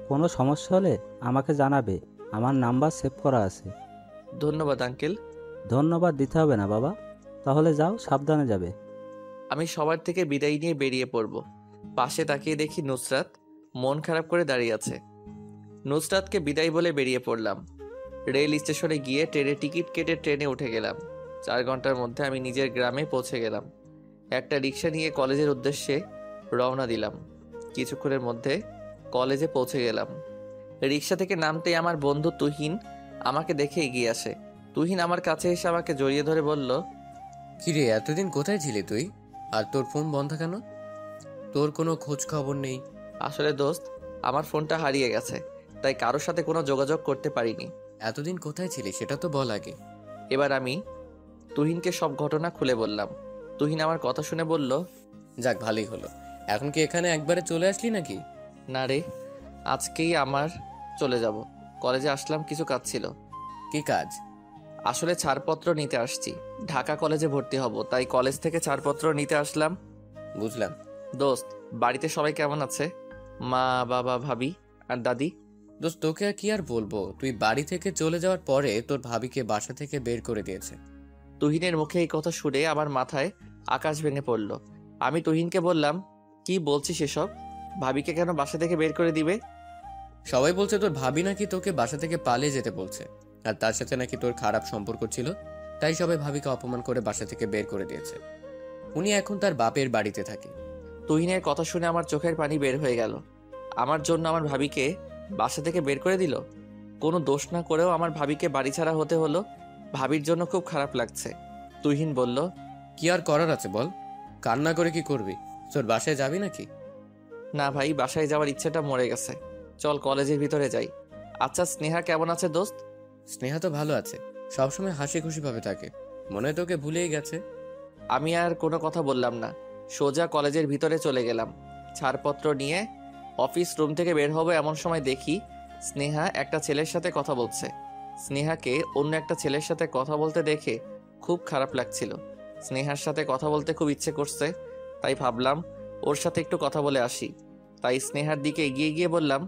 J: কোনো সমস্যা হলে আমাকে জানাবে, আমার নাম্বার সেভ করা আছে।
A: ধন্যবাদ আঙ্কেল।
J: ধন্যবাদ দিতে হবে না বাবা, তাহলে যাও, সাবধানে যাবে।
A: আমি সবার থেকে বিদায় নিয়ে বেরিয়ে পড়ব। পাশে তাকিয়ে দেখি নুসরাত মন খারাপ করে দাঁড়িয়ে আছে। নুসরাতকে বিদায় বলে বেরিয়ে পড়লাম। রেল স্টেশনে গিয়ে ট্রেনের টিকিট কেটে ট্রেনে উঠে গেলাম। 4 ঘন্টার মধ্যে আমি নিজের গ্রামে পৌঁছে গেলাম। একটা রিক্সা নিয়ে কলেজের উদ্দেশ্যে রওনা দিলাম। কিছুক্ষণের মধ্যে কলেজে পৌঁছে গেলাম। রিক্সা থেকে নামতেই আমার বন্ধু তুহিন আমাকে দেখে এগিয়ে আসে। তুহিন আমার কাছে এসে আমাকে জড়িয়ে ধরে বলল,
B: কিরে, এতদিন কোথায় ছিলি তুই? আর তোর ফোন বন্ধ কেন? তোর কোনো খোঁজ খবর নেই।
A: আসলে দোস্ত, আমার ফোনটা হারিয়ে গেছে, তাই কারোর সাথে কোনো যোগাযোগ করতে পারিনি।
B: এতদিন কোথায় ছিলি সেটা তো বল আগে।
A: এবার আমি তুহিনকে সব ঘটনা খুলে বললাম। তুহিন আমার কথা শুনে বলল,
B: যাক, ভালোই হলো। এখন কি এখানে একবারে চলে আসলি নাকি?
A: না রে, আজকেই আমার চলে যাব। কলেজে আসলাম, কিছু কাজ ছিল।
B: কি কাজ?
A: আসলে ছাড়পত্র নিতে আসছি, ঢাকা কলেজে ভর্তি হব, তাই কলেজ থেকে ছাড়পত্র নিতে আসলাম।
B: বুঝলাম।
A: দোস্ত, বাড়িতে সবাই কেমন আছে? মা, বাবা, ভাবি আর দাদি?
B: দোস্ত, তোকে আর কি আর বলবো, তুই বাড়ি থেকে চলে যাওয়ার পরে তোর ভাবিকে বাসা থেকে বের করে দিয়েছে।
A: তুহিনের মুখে এই কথা শুনে আমার মাথায় আকাশ ভেঙে পড়ল। আমি তুহিনকে বললাম, কি বলছিস এসব? ভাবিকে কেন বাসা থেকে বের করে দিবে?
B: সবাই বলছে তোর ভাবি নাকি তোকে বাসা থেকে পালিয়ে যেতে বলছে, আর তার সাথে নাকি তোর খারাপ সম্পর্ক ছিল, তাই সবাই ভাবিকে অপমান করে বাসা থেকে বের করে দিয়েছে। উনি এখন তার বাপের বাড়িতে থাকে।
A: তুহিনের কথা শুনে আমার চোখের পানি বের হয়ে গেল। আমার জন্য আমার ভাবিকে বাসা থেকে বের করে দিল। কোনো দোষ না করেও আমার ভাবিকে বাড়ি ছাড়া হতে হলো। ভাবির জন্য খুব খারাপ লাগছে। তুহিন বলল,
B: কি আর করার আছে বল, কান্না করে কি করবি? তোর বাসায় যাবি নাকি?
A: না ভাই, বাসায় যাওয়ার ইচ্ছেটা মরে গেছে, চল কলেজের ভিতরে যাই। আচ্ছা, স্নেহা কেমন আছে দোস্ত?
B: স্নেহা তো ভালো আছে, সবসময় হাসি খুশি ভাবে থাকে, মনে হয় তোকে ভুলেই গেছে।
A: আমি আর কোনো কথা বললাম না, সোজা কলেজের ভিতরে চলে গেলাম। ছাড়পত্র নিয়ে অফিস রুম থেকে বের হবো এমন সময় দেখি স্নেহা একটা ছেলের সাথে কথা বলছে। স্নেহাকে অন্য একটা ছেলের সাথে কথা বলতে দেখে খুব খারাপ লাগছিল। স্নেহার সাথে কথা বলতে খুব ইচ্ছে করছে, তাই ভাবলাম ওর সাথে একটু কথা বলে আসি। তাই স্নেহার দিকে এগিয়ে গিয়ে বললাম,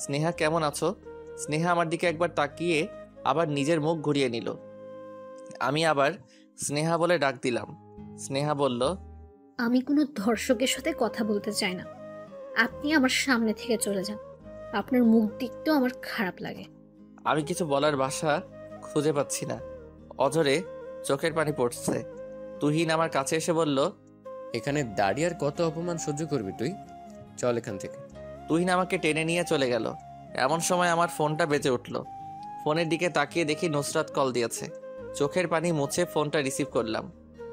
A: স্নেহা কেমন আছো? স্নেহা আমার দিকে একবার তাকিয়ে আবার নিজের মুখ ঘুরিয়ে নিল। আমি আবার স্নেহা বলে ডাক দিলাম। স্নেহা বলল,
M: আমি কোনো ধর্ষকের সাথে কথা বলতে চাই না, আপনি আমার সামনে থেকে চলে যান, আপনার মুখ দেখতেও আমার খারাপ লাগে।
A: আমি কিছু বলার ভাষা খুঁজে পাচ্ছি না, অঝরে চোখের পানি পড়ছে। তুহিন আমার কাছে এসে বলল,
B: এখানে দাঁড়িয়ে আর কত অপমান সহ্য করবি তুই, চল এখান থেকে।
A: তুহিন আমাকে টেনে নিয়ে চলে গেল। এমন সময় আমার ফোনটা বেজে উঠল। ফোনের দিকে তাকিয়ে দেখি নুসরাত কল দিয়েছে। চোখের পানি মুছে ফোনটা রিসিভ করলাম।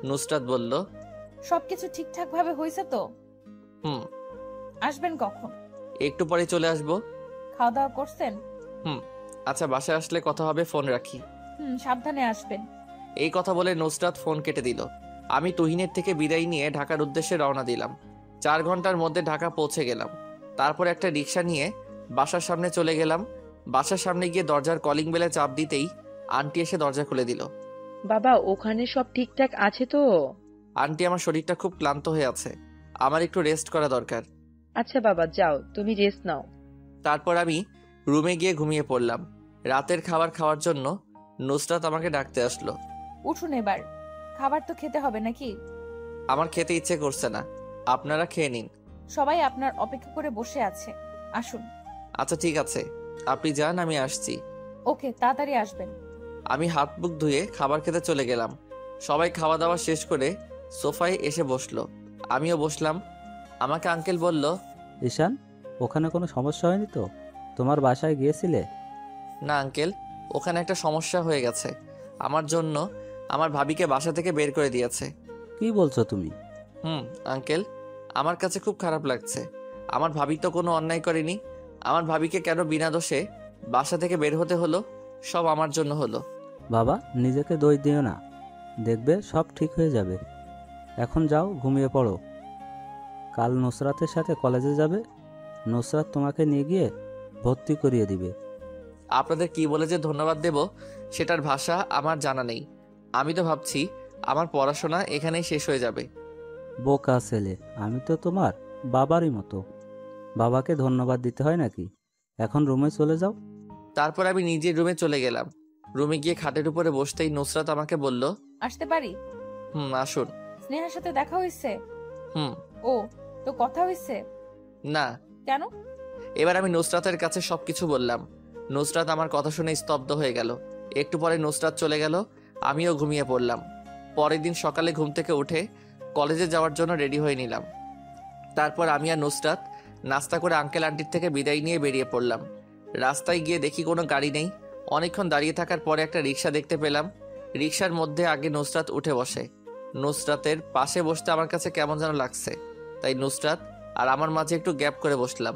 A: নুসরাত বলল,
I: সবকিছু ঠিকঠাক ভাবে হয়েছে তো?
A: হুম।
I: আসবেন কখন?
A: একটু পরে চলে আসবো।
I: খাওয়া দাওয়া করছেন?
A: হুম। আচ্ছা, বাসায় আসলে কথা হবে, ফোন রাখি।
I: সাবধানে আসবেন।
A: এই কথা বলে নুসরাত ফোন কেটে দিল। আমি তুহিনের থেকে বিদায় নিয়ে ঢাকার উদ্দেশ্যে রওনা দিলাম। 4 ঘন্টার মধ্যে ঢাকা পৌঁছে গেলাম। তারপর একটা রিক্সা নিয়ে বাসার সামনে চলে গেলাম। বাসার সামনে গিয়ে দরজার কলিং বেলে চাপ দিতেই আন্টি এসে দরজা খুলে দিল।
K: বাবা, ওখানে সব ঠিকঠাক আছে তো?
A: আন্টি, আমার শরীরটা খুব ক্লান্ত হয়ে আছে, আমার একটু রেস্ট করা দরকার।
K: আচ্ছা বাবা, যাও, তুমি রেস্ট নাও।
A: তারপর আমি রুমে গিয়ে ঘুমিয়ে পড়লাম। রাতের খাবার খাওয়ার জন্য নুসরাত আমাকে ডাকতে আসলো।
I: উঠুন এবার, খাবার তো খেতে হবে নাকি?
A: আমার খেতে ইচ্ছে করছে না, আপনারা খেয়ে নিন।
I: সবাই আপনার অপেক্ষা করে বসে আছে, আসুন।
A: আচ্ছা ঠিক আছে, আপনি যান, আমি আসছি।
I: ওকে, তাড়াতাড়ি আসবেন।
A: আমি হাত মুখ ধুয়ে খাবার খেতে চলে গেলাম। সবাই খাওয়া দাওয়া শেষ করে সোফায় এসে বসলো, আমিও বসলাম। আমাকে আঙ্কেল বলল,
J: ঈশান, ওখানে কোনো সমস্যা হয়নি তো? তোমার বাসায় গিয়েছিলে?
A: না আঙ্কেল, ওখানে একটা সমস্যা হয়ে গেছে। আমার জন্য আমার ভাবিকে বাসা থেকে বের করে দিয়েছে।
J: কি বলছো তুমি?
A: আঙ্কেল, আমার কাছে খুব খারাপ লাগছে। আমার ভাবি তো কোনো অন্যায় করেনি। আমার ভাবিকে কেন বিনা দোষে বাসা থেকে বের হতে হলো? সব আমার জন্য হলো।
J: বাবা, নিজেকে দোষ দিও না, দেখবে সব ঠিক হয়ে যাবে। এখন যাও, ঘুমিয়ে পড়ো। কাল নুসরাতের সাথে কলেজে যাবে। নুসরাত তোমাকে নিয়ে গিয়ে ভর্তি করিয়ে দিবে।
A: আপনাদের কি বলে যে ধন্যবাদ দেব সেটার ভাষা আমার জানা নেই। আমি তো ভাবছি আমার পড়াশোনা এখানেই শেষ হয়ে যাবে।
J: বোকা ছেলে, আমি তো তোমার বাবারই মতো। বাবাকে ধন্যবাদ দিতে হয় নাকি? এখন রুমে চলে যাও।
A: তারপর আমি নিজের রুমে চলে গেলাম। রুমে গিয়ে খাটের উপরে বসতেই নুসরাত আমাকে বলল,
I: আসতে পারি?
A: আসুন।
I: স্নেহার সাথে দেখা হয়েছে?
A: হুম।
I: ও, তো কথা হয়েছে?
A: না।
I: কেন?
A: এবার আমি নুসরাতের কাছে সবকিছু বললাম। নুসরাত আমার কথা শুনে স্তব্ধ হয়ে গেল। একটু পরে নুসরাত চলে গেল, আমিও ঘুমিয়ে পড়লাম। পরের দিন সকালে ঘুম থেকে উঠে কলেজে যাওয়ার জন্য রেডি হয়ে নিলাম। তারপর আমি আর নুসরাত নাস্তা করে আঙ্কেল আন্টির থেকে বিদায় নিয়ে বেরিয়ে পড়লাম। রাস্তায় গিয়ে দেখি কোনো গাড়ি নেই। অনেকক্ষণ দাঁড়িয়ে থাকার পরে একটা রিক্সা দেখতে পেলাম। রিক্সার মধ্যে আগে নুসরাত উঠে বসে। নুসরাতের পাশে বসতে আমার কাছে কেমন যেন লাগছে, তাই নুসরাত আর আমার মাঝে একটু গ্যাপ করে বসলাম।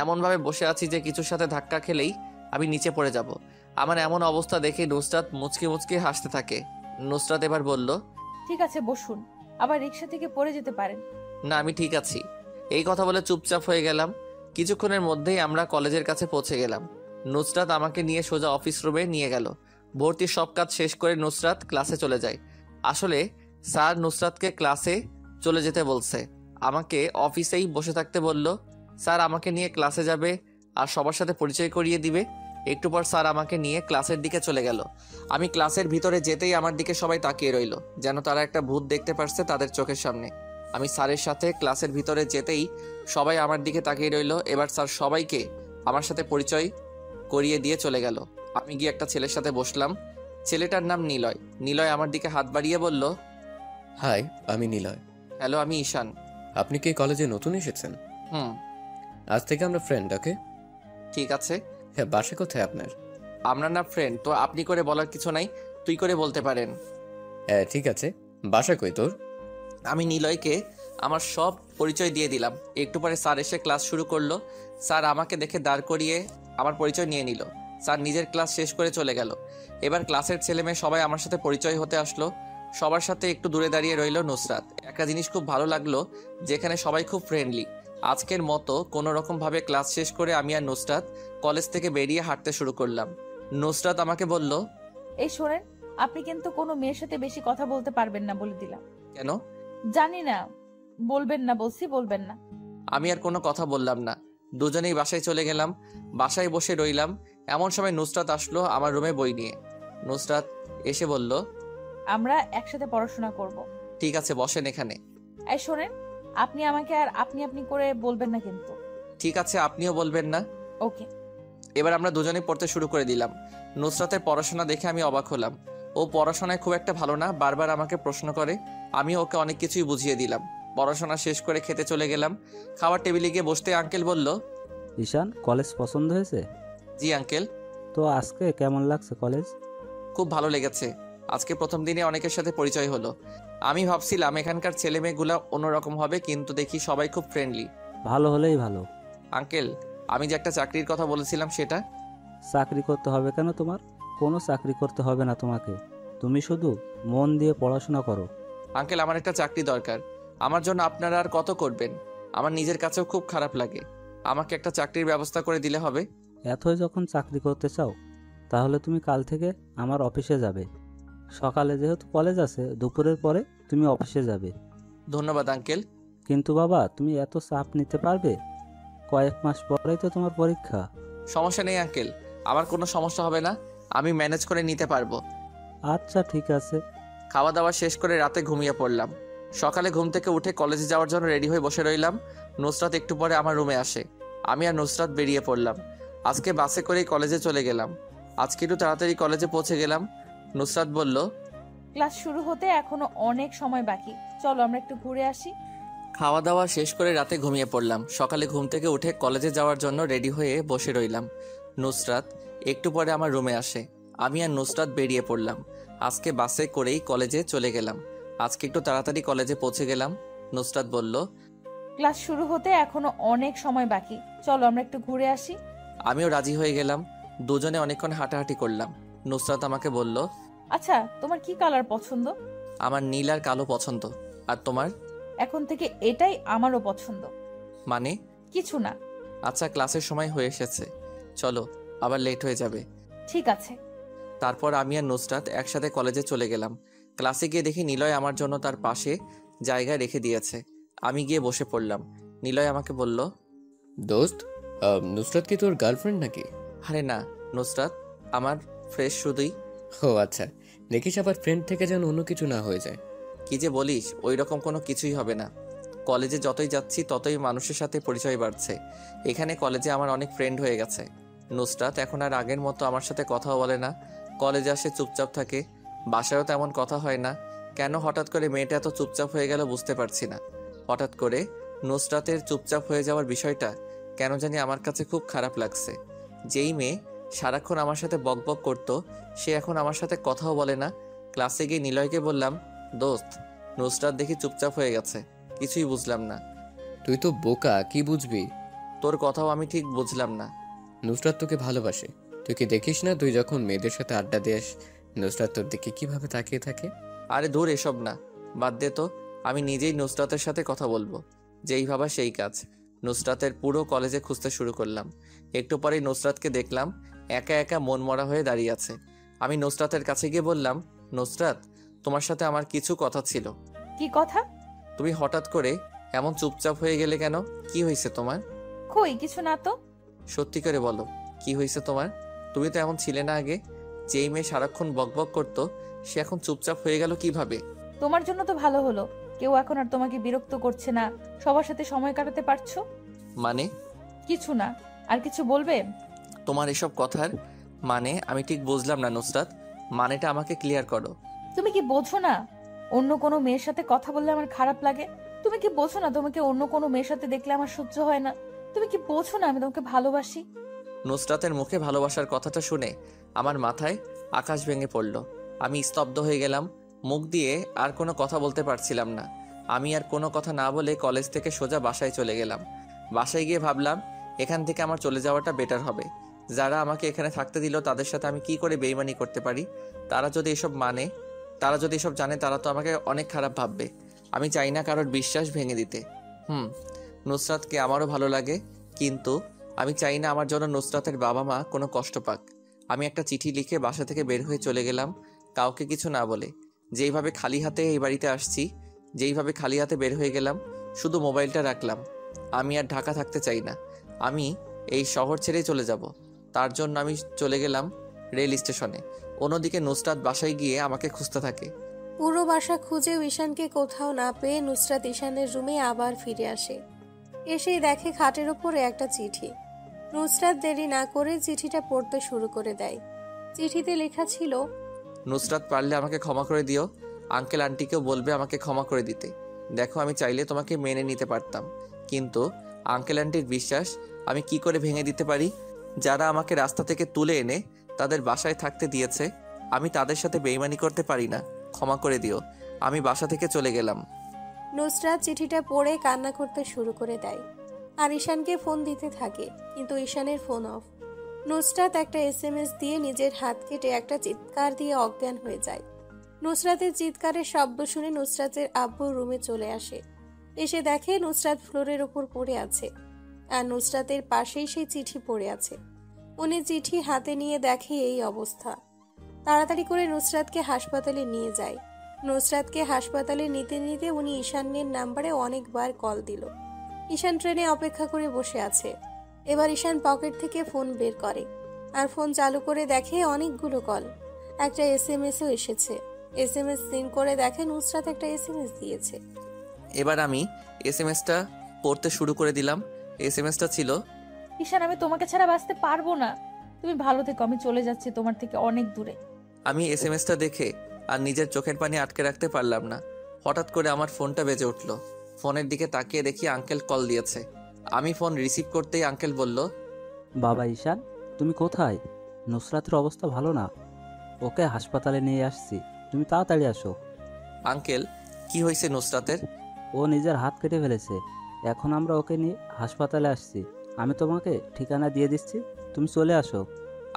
A: এমনভাবে বসে আছি যে কিছুর সাথে ধাক্কা খেলেই আমি নিচে পড়ে যাব। আমার এমন অবস্থা দেখে নুসরাত মুচকি মুচকি হাসতে থাকে। নুসরাত এবার বলল,
I: ঠিক আছে, বসুন। আবার রিক্সা থেকে পড়ে যেতে পারেন।
A: না, আমি ঠিক আছি। এই কথা বলে চুপচাপ হয়ে গেলাম। কিছুক্ষণের মধ্যেই আমরা কলেজের কাছে পৌঁছে গেলাম। নুসরাত আমাকে নিয়ে সোজা অফিস রুমে নিয়ে গেল। ভর্তির সব কাজ শেষ করে নুসরাত ক্লাসে চলে যায়। আসলে স্যার নুসরাতকে ক্লাসে চলে যেতে বলছে, আমাকে অফিসেই বসে থাকতে বলল। স্যার আমাকে নিয়ে ক্লাসে যাবে আর সবার সাথে পরিচয় করিয়ে দিবে। একটু পর স্যার আমাকে নিয়ে ক্লাসের দিকে চলে গেল। আমি ক্লাসের ভিতরে যেতেই আমার দিকে সবাই তাকিয়ে রইল, যেন তারা একটা ভূত দেখতে পারছে তাদের চোখের সামনে। আমি স্যারের সাথে ক্লাসের ভিতরে যেতেই সবাই আমার দিকে তাকিয়ে রইল। এবার স্যার সবাইকে আমার সাথে পরিচয় করিয়ে দিয়ে চলে গেল। আমি গিয়ে একটা ছেলের সাথে বসলাম। ছেলেটার নাম নিলয়। নিলয় আমার দিকে হাত বাড়িয়ে বলল,
B: হাই, আমি নিলয়।
A: হ্যালো, আমি ঈশান।
B: আপনি কি কলেজে নতুন এসেছেন? আজ থেকে আমরা ফ্রেন্ড, ওকে?
A: ঠিক আছে।
B: হ্যাঁ, বাসা কোথায় আপনার?
A: আমরা না ফ্রেন্ড তো আপনি করে বলার কিছু নাই, তুই করে বলতে পারেন।
B: হ্যাঁ ঠিক আছে, বাসা কই তোর?
A: আমি নিলয়কে আমার সব পরিচয় দিয়ে দিলাম। একটু পরে স্যার এসে ক্লাস শুরু করলো। স্যার আমাকে দেখে দাঁড় করিয়ে আমার পরিচয় নিয়ে নিল। স্যার নিজের ক্লাস শেষ করে চলে গেল। এবার ক্লাসের ছেলেমেয়ে সবাই আমার সাথে পরিচয় হতে আসলো। সবার সাথে একটু দূরে দাঁড়িয়ে রইল নুসরাত। একটা জিনিস খুব ভালো লাগলো, যেখানে সবাই খুব ফ্রেন্ডলি। আজকের মতো কোনো রকম ভাবে ক্লাস শেষ করে আমি আর নুসরাত কলেজ থেকে বেরিয়ে হাঁটতে শুরু করলাম। নুসরাত আমাকে বলল,
I: এই শোনেন, আপনি কিন্তু কোনো মেয়ের সাথে বেশি কথা বলতে পারবেন না বলে দিলাম।
A: কেন?
I: জানি না, বলবেন না বলছি, বলবেন না।
A: আমি আর কোনো কথা বললাম না। দুজনেই বাসায় চলে গেলাম। বাসায় বসে রইলাম। এমন সময় নুসরাত আসলো আমার রুমে বই নিয়ে। নুসরাত এসে বলল,
I: আমরা একসাথে পড়াশোনা করব।
A: ঠিক আছে, বসেন এখানে।
I: এই শোনেন, আপনি আমাকে আর আপনি আপনি করে বলবেন না কিন্তু।
A: ঠিক আছে, আপনিও বলবেন না।
I: ওকে।
A: এবার আমরা দুজনেই পড়তে শুরু করে দিলাম। নুসরাতের পড়াশোনা দেখে আমি অবাক হলাম। ও পড়াশোনায় খুব একটা ভালো না, বারবার আমাকে প্রশ্ন করে। আমি ওকে অনেক কিছুই বুঝিয়ে দিলাম। পড়াশোনা শেষ করে খেতে চলে গেলাম। খাবার টেবিলে গিয়ে বসতে আঙ্কেল বলল,
J: ঈশান, কলেজ পছন্দ হয়েছে?
A: জি আঙ্কেল।
J: তো আজকে কেমন লাগছে কলেজ?
A: খুব ভালো লেগেছে। আজকে প্রথম দিনে অনেকের সাথে পরিচয় হলো। আমি ভাবছিলাম এখানকার ছেলে মেয়েগুলো অন্যরকম হবে, কিন্তু দেখি সবাই খুব ফ্রেন্ডলি।
J: ভালো হলেই ভালো।
A: আঙ্কেল, আমি যে একটা চাকরির কথা বলেছিলাম সেটা?
J: চাকরি করতে হবে কেন তোমার? কোনো চাকরি করতে হবে না তোমাকে। তুমি শুধু মন দিয়ে পড়াশোনা করো।
A: আঙ্কেল, আমার একটা চাকরি দরকার। আমার জন্য আপনারা আর কত করবেন? আমার নিজের কাছেও খুব খারাপ লাগে। আমাকে একটা চাকরির ব্যবস্থা করে দিলে হবে।
J: এতই যখন চাকরি করতে চাও, তাহলে তুমি কাল থেকে আমার অফিসে যাবে। সকালে যেহেতু কলেজ আছে, দুপুরের পরে তুমি অফিসে যাবে।
A: ধন্যবাদ আঙ্কেল।
J: কিন্তু বাবা, তুমি এত চাপ নিতে পারবে? কয়েক মাস পরেই তো তোমার পরীক্ষা।
A: সমস্যা নেই আঙ্কেল, আমার কোনো সমস্যা হবে না। আমি ম্যানেজ করে নিতে পারবো।
J: আচ্ছা ঠিক আছে।
A: খাওয়া দাওয়া শেষ করে রাতে ঘুমিয়ে পড়লাম। সকালে ঘুম থেকে উঠে কলেজে যাওয়ার জন্য রেডি হয়ে বসে রইলাম। নুসরাত একটু পরে আমার রুমে আসে। আমি আর নুসরাত বেরিয়ে পড়লাম। আজকে বাসে করেই কলেজে চলে গেলাম। আজকে একটু তাড়াতাড়ি কলেজে পৌঁছে গেলাম। নুসরাত বলল,
I: ক্লাস শুরু হতে এখনো অনেক সময় বাকি, চলো আমরা একটু ঘুরে আসি।
A: খাওয়া দাওয়া শেষ করে রাতে ঘুমিয়ে পড়লাম। সকালে ঘুম থেকে উঠে কলেজে যাওয়ার জন্য রেডি হয়ে বসে রইলাম। নুসরাত একটু পরে আমার রুমে আসে। আমি আর নুসরাত বেরিয়ে পড়লাম। আজকে বাসে করেই কলেজে চলে গেলাম। আজকে একটু তাড়াতাড়ি কলেজে পৌঁছে গেলাম। নুসরাত বলল,
I: ক্লাস শুরু হতে এখনো অনেক সময় বাকি, চলো আমরা একটু ঘুরে আসি।
A: আমিও রাজি হয়ে গেলাম। দুজনে অনেকক্ষণ হাঁটাহাঁটি করলাম। নুসরাত আমাকে বলল,
I: আচ্ছা তোমার কি কালার পছন্দ?
A: আমার নীল আর কালো পছন্দ। আর তোমার?
I: এখন থেকে এটাই আমারও পছন্দ।
A: মানে?
I: কিছু না।
A: আচ্ছা, ক্লাসের সময় হয়ে এসেছে, চলো, আবার লেট হয়ে যাবে।
I: ঠিক আছে।
A: তারপর আমি আর নুসরাত একসাথে কলেজে চলে গেলাম। ক্লাসে গিয়ে দেখি নিলয় আমার জন্য তার পাশে জায়গায় রেখে দিয়েছে। আমি গিয়ে বসে পড়লাম। নিলয় আমাকে বলল,
B: দোস্ত, নুসরাত কি তোর গার্লফ্রেন্ড নাকি?
A: আরে না, নুসরাত আমার ফ্রেশ শুধুই।
B: ও আচ্ছা, দেখিস আবার ফ্রেন্ড থেকে যেন অন্য কিছু না হয়ে যায়।
A: কি যে বলিস, ওই রকম কোনো কিছুই হবে না। কলেজে যতই যাচ্ছি ততই মানুষের সাথে পরিচয় বাড়ছে। এখানে কলেজে আমার অনেক ফ্রেন্ড হয়ে গেছে। নুসরাত এখন আর আগের মতো আমার সাথে কথাও বলে না। কলেজে আসে চুপচাপ থাকে, বাসায়ও তেমন কথা হয় না। কেন হঠাৎ করে মেয়েটা এত চুপচাপ হয়ে গেল বুঝতে পারছি না। হঠাৎ করে নুসরাতের চুপচাপ হয়ে যাওয়ার বিষয়টা কেন জানি আমার কাছে খুব খারাপ লাগছে। যেই মেয়ে সারাক্ষণ আমার সাথে বকবক করতো, সে এখন আমার সাথে কথাও বলে না। ক্লাসে গিয়ে নিলয়কে বললাম, দোস্ত, নুসরাত দেখি চুপচাপ হয়ে গেছে। কিছুই বুঝলাম না।
B: তুই তো বোকা, কি বুঝবি?
A: তোর কথাও আমি ঠিক বুঝলাম না।
B: নুসরাত তোকে ভালোবাসে। তুই কি দেখিস না, তুই যখন মেয়েদের সাথে আড্ডা দিস নুসরাত তোর দিকে কিভাবে তাকিয়ে থাকে?
A: আরে দূর, এসব না, বাদ দে তো। আমি নিজেই নুসরাতের সাথে কথা বলবো। যেই ভাবা সেই কাজ। নুসরাতের পুরো কলেজে খুঁজতে শুরু করলাম। একটু পরেই নুসরাতকে দেখলাম একা একা মন মরা হয়ে দাঁড়িয়ে আছে। আমি নুসরাতের কাছে গিয়ে বললাম, নুসরাত, তোমার সাথে আমার কিছু কথা ছিল।
I: কি কথা?
A: তুমি হঠাৎ করে এমন চুপচাপ হয়ে গেলে কেন? কি হয়েছে তোমার?
I: কই কিছু না তো।
A: সত্যি করে বলো, কি হয়েছে তোমার? তুমি তো এমন ছিলে না আগে। যেই মেয়ে সারাক্ষণ বকবক করতো, সে এখন চুপচাপ হয়ে গেল কিভাবে?
I: তোমার জন্য তো ভালো হলো, কেউ এখন আর তোমাকে বিরক্ত করছে না, সবার সাথে সময় কাটাতে পারছো।
A: মানে?
I: কিছু না। আর কিছু বলবে?
A: তোমার এসব কথার মানে আমি ঠিক বুঝলাম না নুসরাত। মানেটা আমাকে ক্লিয়ার করো।
I: তুমি কি বোঝো না অন্য কোনো মেয়ের সাথে কথা বললে আমার খারাপ লাগে? তুমি কি বোঝো না তোমাকে অন্য কোনো মেয়ের সাথে দেখলে আমার সহ্য হয় না? তুমি কি বোঝো না আমি তোমাকে ভালোবাসি?
A: নুসরাতের মুখে ভালোবাসার কথাটা শুনে আমার মাথায় আকাশ ভেঙে পড়ল। আমি স্তব্ধ হয়ে গেলাম। মুখ দিয়ে আর কোনো কথা বলতে পারছিলাম না। আমি আর কোনো কথা না বলে কলেজ থেকে সোজা বাসায় চলে গেলাম। বাসায় গিয়ে ভাবলাম, এখান থেকে আমার চলে যাওয়াটা বেটার হবে। যারা আমাকে এখানে থাকতে দিল তাদের সাথে আমি কি করে বেইমানি করতে পারি? তারা যদি এসব জানে তারা তো আমাকে অনেক খারাপ ভাববে। আমি চাই না কারোর বিশ্বাস ভেঙে দিতে। নুসরাতকে আমারও ভালো লাগে, কিন্তু আমি চাই না আমার জন্য নুসরাতের বাবা মা কোনো কষ্ট পাক। আমি একটা চিঠি লিখে বাসা থেকে বের হয়ে চলে গেলাম, কাউকে কিছু না বলে। যেইভাবে খালি হাতে এই বাড়িতে আসছি, যেইভাবে খালি হাতে বের হয়ে গেলাম, শুধু মোবাইলটা রাখলাম। আমি আর ঢাকা থাকতে চাই না। আমি এই শহর ছেড়েই চলে যাব। তার জন্য আমি চলে গেলাম রেল স্টেশনে। অন্যদিকে নুসরাত বাসায় গিয়ে আমাকে খুঁজতে থাকে।
H: পুরো বাসা খুঁজেও ঈশানকে কোথাও না পেয়ে নুসরাত ঈশানের রুমে আবার ফিরে আসে। এসেই দেখে খাটের উপরে একটা চিঠি। নুসরাত দেরি না করে চিঠিটা পড়তে শুরু করে দেয়। চিঠিতে লেখা ছিল,
A: নুসরাত, পারলে আমাকে ক্ষমা করে দিও। আঙ্কেল আন্টিকেও বলবে আমাকে ক্ষমা করে দিতে। দেখো, আমি চাইলে তোমাকে মেনে নিতে পারতাম, কিন্তু আঙ্কেল আন্টির বিশ্বাস আমি কি করে ভেঙে দিতে পারি? যারা আমাকে রাস্তা থেকে তুলে এনে তাদের বাসায় থাকতে দিয়েছে, আমি তাদের সাথে বেইমানি করতে পারি না। ক্ষমা করে দিও। আমি বাসা থেকে চলে গেলাম।
H: নুসরাত চিঠিটা পড়ে কান্না করতে শুরু করে দেয় আর ঈশানকে ফোন দিতে থাকে, কিন্তু ঈশানের ফোন অফ। নুসরাত একটা SMS দিয়ে নিজের হাত কেটে একটা চিৎকার দিয়ে অজ্ঞান হয়ে যায়। নুসরাতের চিৎকারের শব্দ শুনে নুসরাতের আব্বু রুমে চলে আসে। এসে দেখে নুসরাত ফ্লোরের উপর পড়ে আছে আর নুসরাতের পাশেই সেই চিঠি পড়ে আছে। উনি চিঠি হাতে নিয়ে দেখে এই অবস্থা। তাড়াতাড়ি করে নুসরাতকে হাসপাতালে নিয়ে যায়। নুসরাতকে হাসপাতালে নিতে নিতে উনি ঈশানের নাম্বারে অনেকবার কল দিল। ঈশান ট্রেনে অপেক্ষা করে বসে আছে। এবার ঈশান পকেট থেকে ফোন বের করে আর ফোন চালু করে দেখে অনেকগুলো কল, একটা SMS ও এসেছে। SMS সিন করে দেখে নুসরাত একটা SMS দিয়েছে।
A: এবার আমি এসএমএসটা পড়তে শুরু করে দিলাম। এসএমএসটা ছিল,
I: ঈশান, আমি তোমাকে ছাড়া বাঁচতে পারবো না। তুমি ভালো থেকো, আমি চলে যাচ্ছি তোমার থেকে অনেক দূরে।
A: আমি এসএমএসটা দেখে আর নিজের চোখের পানি আটকে রাখতে পারলাম না। হঠাৎ করে আমার ফোনটা বেজে উঠল। ফোনের দিকে তাকিয়ে দেখি আঙ্কেল কল দিয়েছে। আমি ফোন রিসিভ করতেই আঙ্কেল বলল,
J: বাবা ঈশান, তুমি কোথায়? নুসরাতের অবস্থা ভালো না, ওকে হাসপাতালে নিয়ে আসছি, তুমি তাড়াতাড়ি আসো।
A: আঙ্কেল, কি হয়েছে নুসরাতের?
J: ও নিজের হাত কেটে ফেলেছে, এখন আমরা ওকে নিয়ে হাসপাতালে আসছি। আমি তোমাকে ঠিকানা দিয়ে দিচ্ছি, তুমি চলে আসো।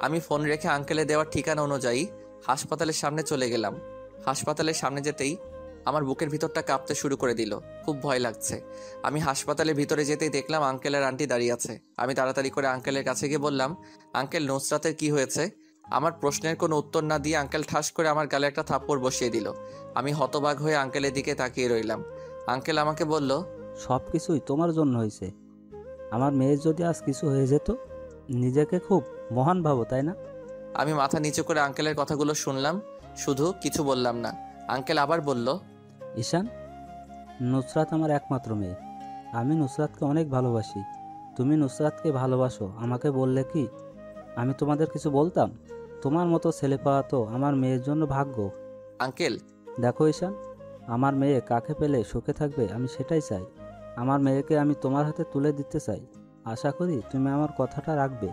A: আমি ফোন রেখে আঙ্কেলে দেওয়ার ঠিকানা অনুযায়ী হাসপাতালের সামনে চলে গেলাম। হাসপাতালের সামনে যেতেই আমার বুকের ভিতরটা কাঁপতে শুরু করে দিল। খুব ভয় লাগছে। আমি হাসপাতালের ভিতরে যেতেই দেখলাম আঙ্কেল আর আন্টি দাঁড়িয়ে আছে। আমি তাড়াতাড়ি করে আঙ্কেলের কাছে গিয়ে বললাম, আঙ্কেল, নুসরাতের কি হয়েছে? আমার প্রশ্নের কোনো উত্তর না দিয়ে আঙ্কেল ঠাস করে আমার গালে একটা থাপ্পড় বসিয়ে দিল। আমি হতবাক হয়ে আঙ্কেলের দিকে তাকিয়ে রইলাম। আঙ্কেল আমাকে বলল,
J: সব কিছুই তোমার জন্য হয়েছে। আমার মেয়ের যদি আজ কিছু হয়ে যেত, নিজেকে খুব মহান ভাবো, তাই না?
A: আমি মাথা নিচু করে আঙ্কেলের কথাগুলো শুনলাম, শুধু কিছু বললাম না। আঙ্কেল আবার বলল,
J: ঈশান, নুসরাত আমার একমাত্র মেয়ে। আমি নুসরাতকে অনেক ভালোবাসি। তুমি নুসরাতকে ভালোবাসো, আমাকে বললে কি আমি তোমাদের কিছু বলতাম? তোমার মতো ছেলে পাওয়া তো আমার মেয়ের জন্য ভাগ্য।
A: আঙ্কেল,
J: দেখো ঈশান, আমার মেয়ে কাকে পেলে সুখে থাকবে আমি সেটাই চাই। আমার মেয়েকে আমি তোমার হাতে তুলে দিতে চাই। আশা করি তুমি আমার কথাটা রাখবে।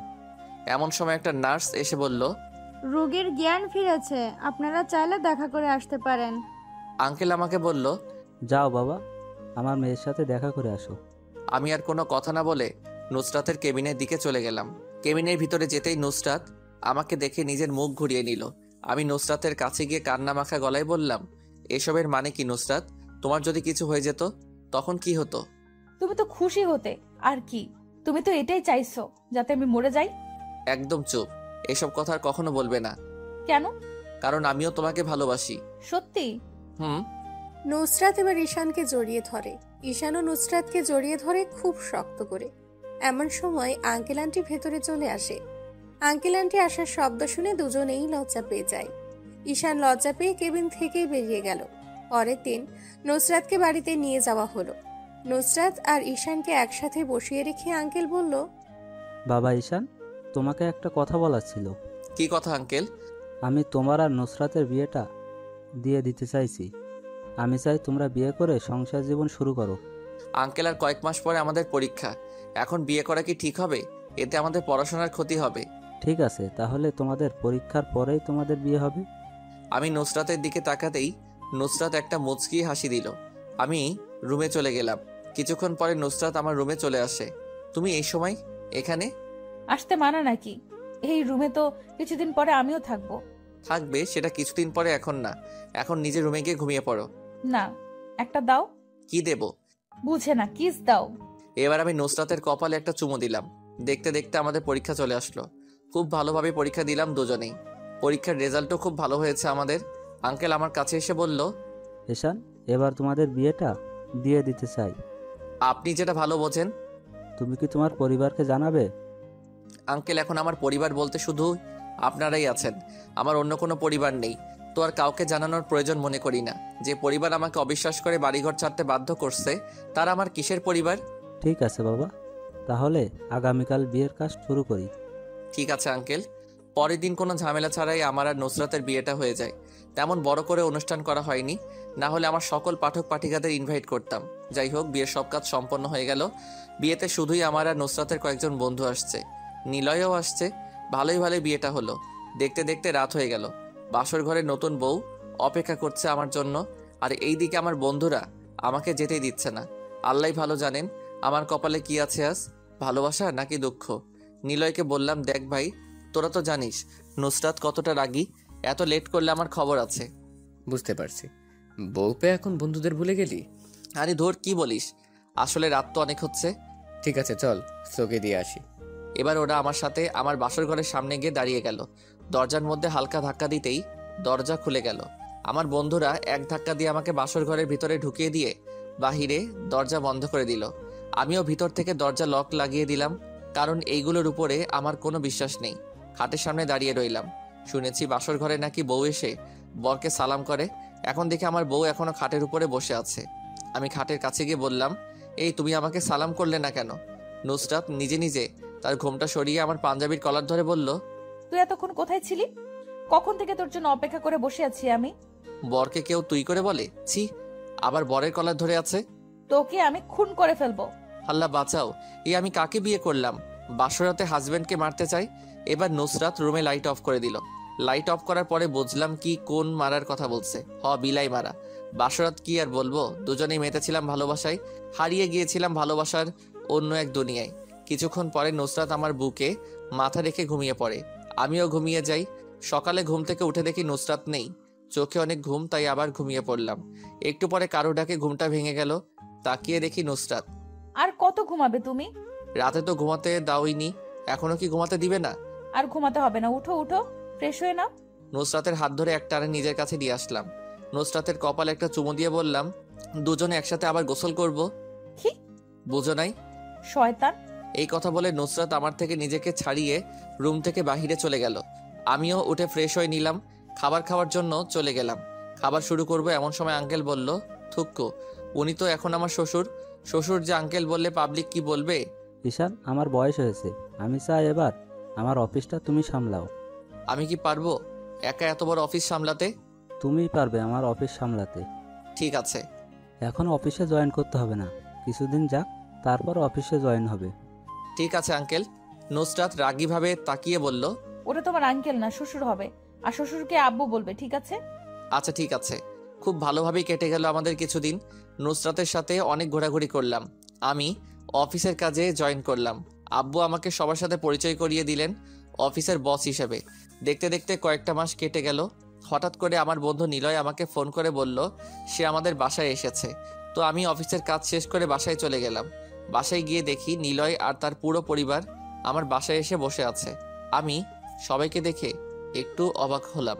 A: এমন সময় একটা নার্স এসে বলল,
G: রোগীর জ্ঞান ফিরেছে, আপনারা চাইলে দেখা করে আসতে পারেন।
A: আঙ্কেল আমাকে বলল,
J: যাও বাবা, আমার মেয়ের সাথে দেখা করে আসো।
A: আমি আর কোনো কথা না বলে নুসরাতের কেবিনের দিকে চলে গেলাম। কেবিনের ভিতরে যেতেই নুসরাত আমাকে দেখে নিজের মুখ ঘুরিয়ে নিল। আমি নুসরাতের কাছে গিয়ে কান্না মাখা গলায় বললাম, এসবের মানে কি নুসরাত? তোমার যদি কিছু হয়ে যেত তখন কি হতো?
I: তুমি তো খুশি হতে, আর কি? তুমি তো এটাই চাইছো, যাতে আমি মরে যাই।
A: একদম চুপ, এসব কথা আর কখনো বলবে না।
I: কেন?
A: কারণ আমিও তোমাকে ভালোবাসি।
I: সত্যি?
A: হুম।
H: নুসরাত এবার ঈশানকে জড়িয়ে ধরে। ঈশানও নুসরাতকে জড়িয়ে ধরে খুব শক্ত করে। এমন সময় আঙ্কেল আন্টি ভেতরে চলে আসে। আঙ্কেল আন্টি আসার শব্দ শুনে দুজনেই লজ্জা পেয়ে যায়। ঈশান লজ্জা পেয়ে কেবিন থেকেই বেরিয়ে গেল। পরের দিন নুসরাতকে বাড়িতে নিয়ে যাওয়া হলো। নুসরাত আর ঈশানকে একসাথে বসিয়ে রেখে আঙ্কেল বলল,
J: বাবা ঈশান, তোমাকে একটা কথা বলার ছিল।
A: কি কথা আঙ্কেল?
J: আমি তোমার আর নুসরাতের বিয়েটা দিয়ে দিতে চাইছি। আমি চাই তোমরা বিয়ে করে সংসার জীবন শুরু করো।
A: আঙ্কেল, আর কয়েক মাস পরে আমাদের পরীক্ষা, এখন বিয়ে করা কি ঠিক হবে? এতে আমাদের পড়াশোনার ক্ষতি হবে।
J: ঠিক আছে, তাহলে তোমাদের পরীক্ষার পরেই তোমাদের বিয়ে হবে।
A: আমি নুসরাতের দিকে তাকাতেই নুসরাত একটা মুচকি হাসি দিল। আমি রুমে চলে গেলাম। কিছুক্ষণ পরে নুসরাত আমার রুমে চলে আসে। তুমি এই সময় এখানে?
I: আসতে মানা নাকি? এই রুমে তো কিছুদিন পরে আমিও থাকবো।
A: থাকবে সেটা কিছুদিন পরে, এখন না। এখন নিজের রুমে গিয়ে ঘুমিয়ে পড়ো।
I: না, একটা দাও।
A: কি দেব?
I: বুঝে না, কিস দাও।
A: এবার আমি নুসরাতের কপালে একটা চুমু দিলাম। দেখতে দেখতে আমাদের পরীক্ষা চলে আসলো। খুব ভালোভাবে পরীক্ষা দিলাম দুজনেই। পরীক্ষার রেজাল্টও খুব ভালো হয়েছে আমাদের। আঙ্কেল আমার কাছে এসে বলল,
J: ঈশান, এবার তোমাদের বিয়েটা দিয়ে দিতে চাই।
A: আপনি যেটা ভালো বোঝেন।
J: তুমি কি তোমার পরিবারকে জানাবে?
A: আঙ্কেল, এখন আমার পরিবার বলতে শুধু আপনারাই আছেন। আমার অন্য কোনো পরিবার নেই। তো আর কাউকে জানানোর প্রয়োজন মনে করি না। যে পরিবার আমাকে অবিশ্বাস করে বাড়িঘর ছাড়তে বাধ্য করছে, তারা আমার কিসের পরিবার?
J: ঠিক আছে বাবা, তাহলে আগামীকাল বিয়ের কাজ শুরু করি।
A: ঠিক আছে আঙ্কেল। পরের দিন কোনো ঝামেলা ছাড়াই আমার আর নুসরাতের বিয়েটা হয়ে যায়। তেমন বড় করে অনুষ্ঠান করা হয়নি, না হলে আমার সকল পাঠক পাঠিকাদের ইনভাইট করতাম। যাই হোক, বিয়ের সব কাজ সম্পন্ন হয়ে গেল। বিয়েতে শুধুই আমার আর নুসরাতের কয়েকজন বন্ধু আসছে, নিলয়ও আসছে। ভালোই ভালোই বিয়েটা হলো। দেখতে দেখতে রাত হয়ে গেল। বাসর ঘরে নতুন বউ অপেক্ষা করছে আমার জন্য, আর এইদিকে আমার বন্ধুরা আমাকে যেতেই দিচ্ছে না। আল্লাহ ভালো জানেন আমার কপালে কি আছে আজ, ভালোবাসা নাকি দুঃখ। নিলয়কে বললাম, দেখ ভাই, তোরা তো জানিস নুসরাত কতটা রাগী, এত লেট করলে আমার খবর আছে।
B: বুঝতে পারছি, বউ পেয়ে এখন বন্ধুদের ভুলে গেলি?
A: আরে ধর, কি বলিস? আসলে রাত তো অনেক হচ্ছে।
B: ঠিক আছে, চল তোকে দিয়ে আসি।
A: এবার ওরা আমার সাথে আমার বাসর ঘরের সামনে গিয়ে দাঁড়িয়ে গেল। দরজার মধ্যে হালকা ধাক্কা দিতেই দরজা খুলে গেল। আমার বন্ধুরা এক ধাক্কা দিয়ে আমাকে বাসর ঘরের ভিতরে ঢুকিয়ে দিয়ে বাহিরে দরজা বন্ধ করে দিল। আমিও ভিতর থেকে দরজা লক লাগিয়ে দিলাম, কারণ এইগুলোর উপরে আমার কোনো বিশ্বাস নেই। খাটের সামনে দাঁড়িয়ে রইলাম। শুনেছি বাসর ঘরে নাকি বউ এসে বরকে সালাম করে। এখন দেখি আমার বউ এখনো খাটের উপরে বসে আছে। আমি খাটের কাছে গিয়ে বললাম, এই তুমি আমাকে সালাম করলে না কেন? নুসরাত নিজে নিজে তার ঘোমটা সরিয়ে আমার পাঞ্জাবির কলার ধরে বলল,
I: তুই এতক্ষণ কোথায় ছিলি? কখন থেকে তোর জন্য অপেক্ষা করে বসে আছি আমি।
A: বরকে কেউ তুই করে বলে? ছি, আবার বরের কলার ধরে আছে।
I: তোকে আমি খুন করে ফেলবো।
A: আল্লাহ বাঁচাও, এই আমি কাকে বিয়ে করলাম? বাসরাতে হাজবেন্ডকে মারতে চাই। এবার নুসরাত রুমে লাইট অফ করে দিল। লাইট অফ করার পরে বুঝলাম কি কোন মারার কথা বলছে। বিলাই মারা। বাসরাত কি আর বলবো, দুজনেই মেতেছিলাম ভালোবাসায়, হারিয়ে গিয়েছিলাম ভালোবাসার অন্য এক দুনিয়ায়। কিছুক্ষণ পরে নুসরাত আমার বুকে মাথা রেখে ঘুমিয়ে পড়ে, আমিও ঘুমিয়ে যাই। সকালে ঘুম থেকে উঠে দেখি নুসরাত নেই। চোখে অনেক ঘুম, তাই আবার ঘুমিয়ে পড়লাম। একটু পরে কারো ডাকে ঘুমটা ভেঙে গেল। তাকিয়ে দেখি নুসরাত।
I: আর কত ঘুমাবে তুমি?
A: রাতে তো ঘুমাতে দাওইনি, এখনো কি ঘুমাতে দিবে না?
I: আর ঘুমাতে হবে না, উঠো উঠো, ফ্রেশ হয়ে নাও।
A: নুসরাতের হাত ধরে একটানে নিজের কাছে নিয়ে আসলাম। নুসরাতের কপালে একটা চুমু দিয়ে বললাম, দুজনে একসাথে আবার গোসল করব।
I: কি
A: বুঝো নাই?
I: শয়তান।
A: এই কথা বলে নুসরাত আমার থেকে নিজেকে ছাড়িয়ে রুম থেকে বাহিরে চলে গেল। আমিও উঠে ফ্রেশ হয়ে নিলাম, খাবার খাওয়ার জন্য চলে গেলাম। খাবার শুরু করব এমন সময় আঙ্কেল বলল, থুক্কু, উনি তো এখন আমার শ্বশুর। শ্বশুর যে আঙ্কেল বললে পাবলিক কি বলবে?
J: ঈশান, আমার বয়স হয়েছে, আমি চাই এবার আমার অফিসটা তুমি সামলাও।
A: আমি কি পারবো একা এত বড় অফিস সামলাতে?
J: তুমিই পারবে আমার অফিস সামলাতে।
A: ঠিক আছে।
J: এখন অফিসে জয়েন করতে হবে না, কিছুদিন যাক, তারপর অফিসে জয়েন হবে।
A: ঠিক আছে আঙ্কেল। নুসরাত রাগীভাবে তাকিয়ে বলল,
I: ওটা তোমার আঙ্কেল না, শ্বশুর হবে। আর শ্বশুরকে আব্বু বলবে, ঠিক আছে?
A: আচ্ছা ঠিক আছে। খুব ভালোভাবেই কেটে গেল আমাদের কিছুদিন। নুসরাতের সাথে অনেক ঘোরাঘুরি করলাম। আমি অফিসের কাজে জয়েন করলাম। আব্বু আমাকে সবার সাথে পরিচয় করিয়ে দিলেন অফিসের বস হিসেবে। দেখতে দেখতে কয়েকটা মাস কেটে গেল। হঠাৎ করে আমার বন্ধু নিলয় আমাকে ফোন করে বলল সে আমাদের বাসায় এসেছে। তো আমি অফিসের কাজ শেষ করে বাসায় চলে গেলাম। বাসায় গিয়ে দেখি নিলয় আর তার পুরো পরিবার আমার বাসায় এসে বসে আছে। আমি সবাইকে দেখে একটু অবাক হলাম।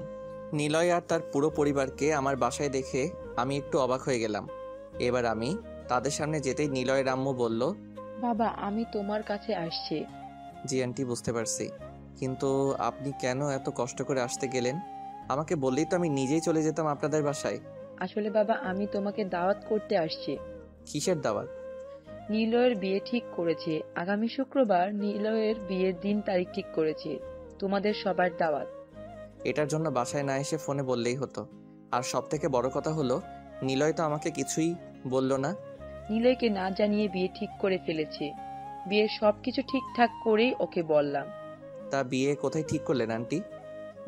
A: নিলয় আর তার পুরো পরিবারকে আমার বাসায় দেখে আমি একটু অবাক হয়ে গেলাম। এবার আমি তাদের সামনে যেতেই নিলয়ের আম্মু বলল,
K: বাবা আমি তোমার কাছে আসছি।
A: জি আন্টি, বুঝতে পারছি, কিন্তু আপনি কেন এত কষ্ট করে আসতে গেলেন? আমাকে বললেই তো আমি নিজেই চলে যেতাম আপনাদের বাসায়।
K: আসলে বাবা আমি তোমাকে দাওয়াত করতে আসছি।
A: কিসের দাওয়াত?
K: নিলয়ের বিয়ে ঠিক করেছে, আগামী শুক্রবার নিলয়ের বিয়ের দিন তারিখ ঠিক করেছে, তোমাদের সবার দাওয়াত।
A: এটার জন্য বাসায় না এসে ফোনে বললেই হতো। আর সব থেকে বড় কথা হলো নিলয় তো আমাকে কিছুই বলল না।
K: নিলয়কে না জানিয়ে বিয়ে ঠিক করে ফেলেছে। বিয়ের সবকিছু ঠিকঠাক করেই ওকে বললাম।
A: তা বিয়ে কোথায় ঠিক করলেন আন্টি?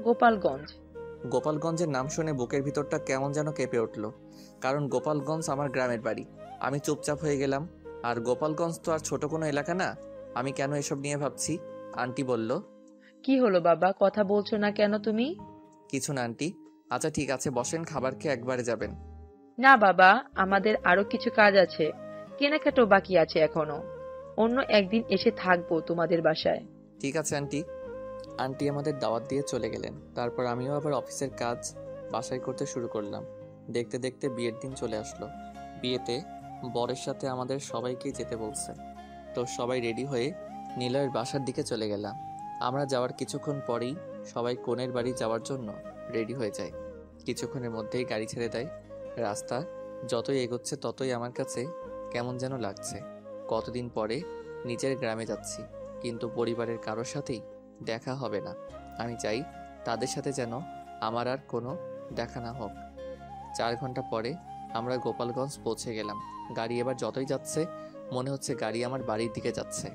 K: গোপালগঞ্জ।
A: গোপালগঞ্জের নাম শুনে বুকের ভিতরটা কেমন যেন কেঁপে উঠল, কারণ গোপালগঞ্জ আমার গ্রামের বাড়ি। আমি চুপচাপ হয়ে গেলাম। আর গোপালগঞ্জ তো আর ছোট কোনো এলাকা না, আমি কেন এসব নিয়ে ভাবছি? আন্টি বলল,
K: কি হলো বাবা, কথা বলছো না কেন তুমি?
A: কিছু না আন্টি। আচ্ছা ঠিক আছে, বসেন, খাবার খেয়ে একবারে যাবেন।
K: না বাবা, আমাদের আরো কিছু কাজ আছে, কেনাকাটাও বাকি আছে এখনো। অন্য একদিন এসে থাকবো তোমাদের বাসায়।
A: ঠিক আছে আন্টি। আন্টি আমাদের দাওয়াত দিয়ে চলে গেলেন। তারপর আমিও আবার অফিসের কাজ বাসায় করতে শুরু করলাম। দেখতে দেখতে বিয়ের দিন চলে আসলো। বিয়েতে বরের সাথে আমাদের সবাইকে যেতে বলছে। তো সবাই রেডি হয়ে নিলয়ের বাসার দিকে চলে গেলাম। আমরা যাওয়ার কিছুক্ষণ পরেই সবাই কনের বাড়ি যাওয়ার জন্য রেডি হয়ে যায়। কিছুক্ষণের মধ্যেই গাড়ি ছেড়ে দেয়। রাস্তা যতই এগোচ্ছে ততই আমার কাছে কেমন যেন লাগছে। কতদিন পরে নিজের গ্রামে যাচ্ছি, কিন্তু পরিবারের কারোর সাথেই দেখা হবে না। আমি চাই তাদের সাথে যেন আমার আর কোনো দেখা না হোক। 4 ঘন্টা পরে আমরা গোপালগঞ্জ পৌঁছে গেলাম। গাড়ি এবার যতই যাচ্ছে মনে হচ্ছে গাড়ি আমার বাড়ির দিকে যাচ্ছে।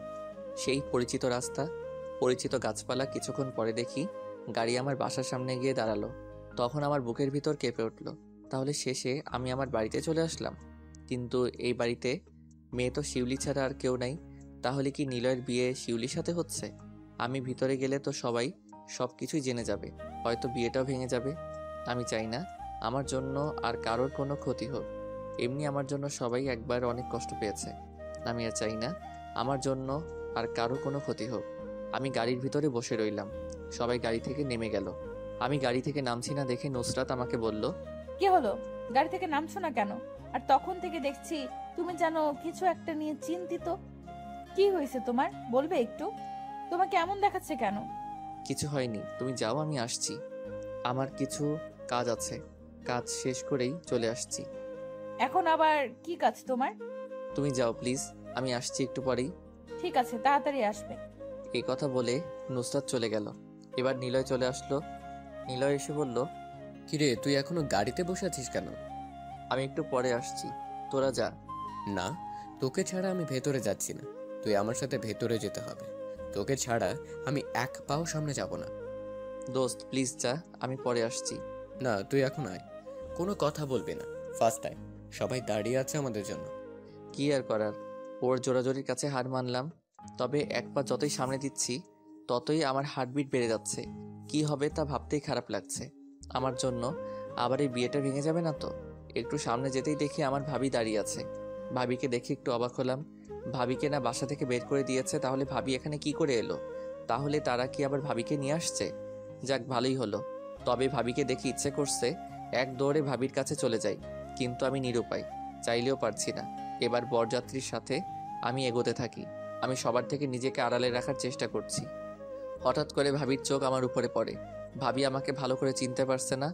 A: সেই পরিচিত রাস্তা, পরিচিত গাছপালা। কিছুক্ষণ পরে দেখি গাড়ি আমার বাসার সামনে গিয়ে দাঁড়ালো। তখন আমার বুকের ভিতর কেঁপে উঠল। তাহলে শেষে আমি আমার বাড়িতে চলে আসলাম। কিন্তু এই বাড়িতে মেয়ে তো শিউলি ছাড়া আর কেউ নাই। তাহলে কি নিলয়ের বিয়ে শিউলির সাথে হচ্ছে? আমি ভিতরে গেলে তো সবাই সব কিছুই জেনে যাবে, হয়তো বিয়েটাও ভেঙে যাবে। আমি চাই না আমার জন্য আর কারোর কোনো ক্ষতি হোক। এমনি আমার জন্য সবাই একবার অনেক কষ্ট পেয়েছে। আমি আর চাই না আমার জন্য আর কারো কোনো ক্ষতি হোক। আমি গাড়ির ভিতরে বসে রইলাম। সবাই গাড়ি থেকে নেমে গেল। আমি গাড়ি থেকে নামছি না দেখে নুসরাত আমাকে বলল,
I: কি হলো, গাড়ি থেকে নামছো না কেন? আর তখন থেকে দেখছি তুমি যেন কিছু একটা নিয়ে চিন্তিত। কি হয়েছে তোমার, বলবে একটু? তোমাকে এমন দেখাচ্ছে কেন?
A: কিছু হয়নি, তুমি যাও, আমি আসছি। আমার কিছু কাজ আছে, কাজ শেষ করেই চলে আসছি।
I: এখন আবার কি কাজ তোমার?
A: তুমি যাও প্লিজ, আমি আসছি একটু পরেই।
I: ঠিক আছে, তাড়াতাড়ি আসবে।
A: এই কথা বলে নুসরাত চলে গেল। এবার নিলয় চলে আসলো। নিলয় এসে বলল,
B: কিরে, তুই এখনো গাড়িতে বসে আছিস কেন?
A: আমি একটু পরে আসছি, তোরা যা।
B: না, তোকে ছাড়া আমি ভেতরে যাচ্ছি না। তুই আমার সাথে ভেতরে যেতে হবে। তোকে ছাড়া আমি এক পাও সামনে যাব না।
A: দোস্ত প্লিজ যা, আমি পরে আসছি।
B: না, তুই এখন আয়। কোনো কথা বলবি না। ফার্স্ট টাইম, সবাই দাঁড়িয়ে আছে আমাদের জন্য।
A: কি আর করার, ওর জোরাজোরির কাছে হার মানলাম। তবে এক পা যতই সামনে দিচ্ছি ততই আমার হার্টবিট বেড়ে যাচ্ছে। কি হবে তা ভাবতেই খারাপ লাগছে। আমার জন্য আবার এই বিয়েটা ভেঙে যাবে না তো? একটু সামনে যেতেই দেখি আমার ভাবি দাঁড়িয়ে আছে। ভাবিকে দেখে একটু অবাক হলাম। ভাবিকে না বাসা থেকে বের করে দিয়েছে, তাহলে ভাবি এখানে কি করে এলো? তাহলে তারা কি আবার ভাবিকে নিয়ে আসছে? যাক, ভালোই হলো। তবে ভাবিকে দেখে ইচ্ছে করছে এক দৌড়ে ভাবির কাছে চলে যাই, কিন্তু আমি নিরুপায়, চাইলেও পারছি না। এবার বরযাত্রীর সাথে আমি এগোতে থাকি। আমি সবার থেকে নিজেকে আড়ালে রাখার চেষ্টা করছি। হঠাৎ করে ভাবির চোখ আমার উপরে পড়ে। ভাবি আমাকে ভালো করে চিনতে পারছে না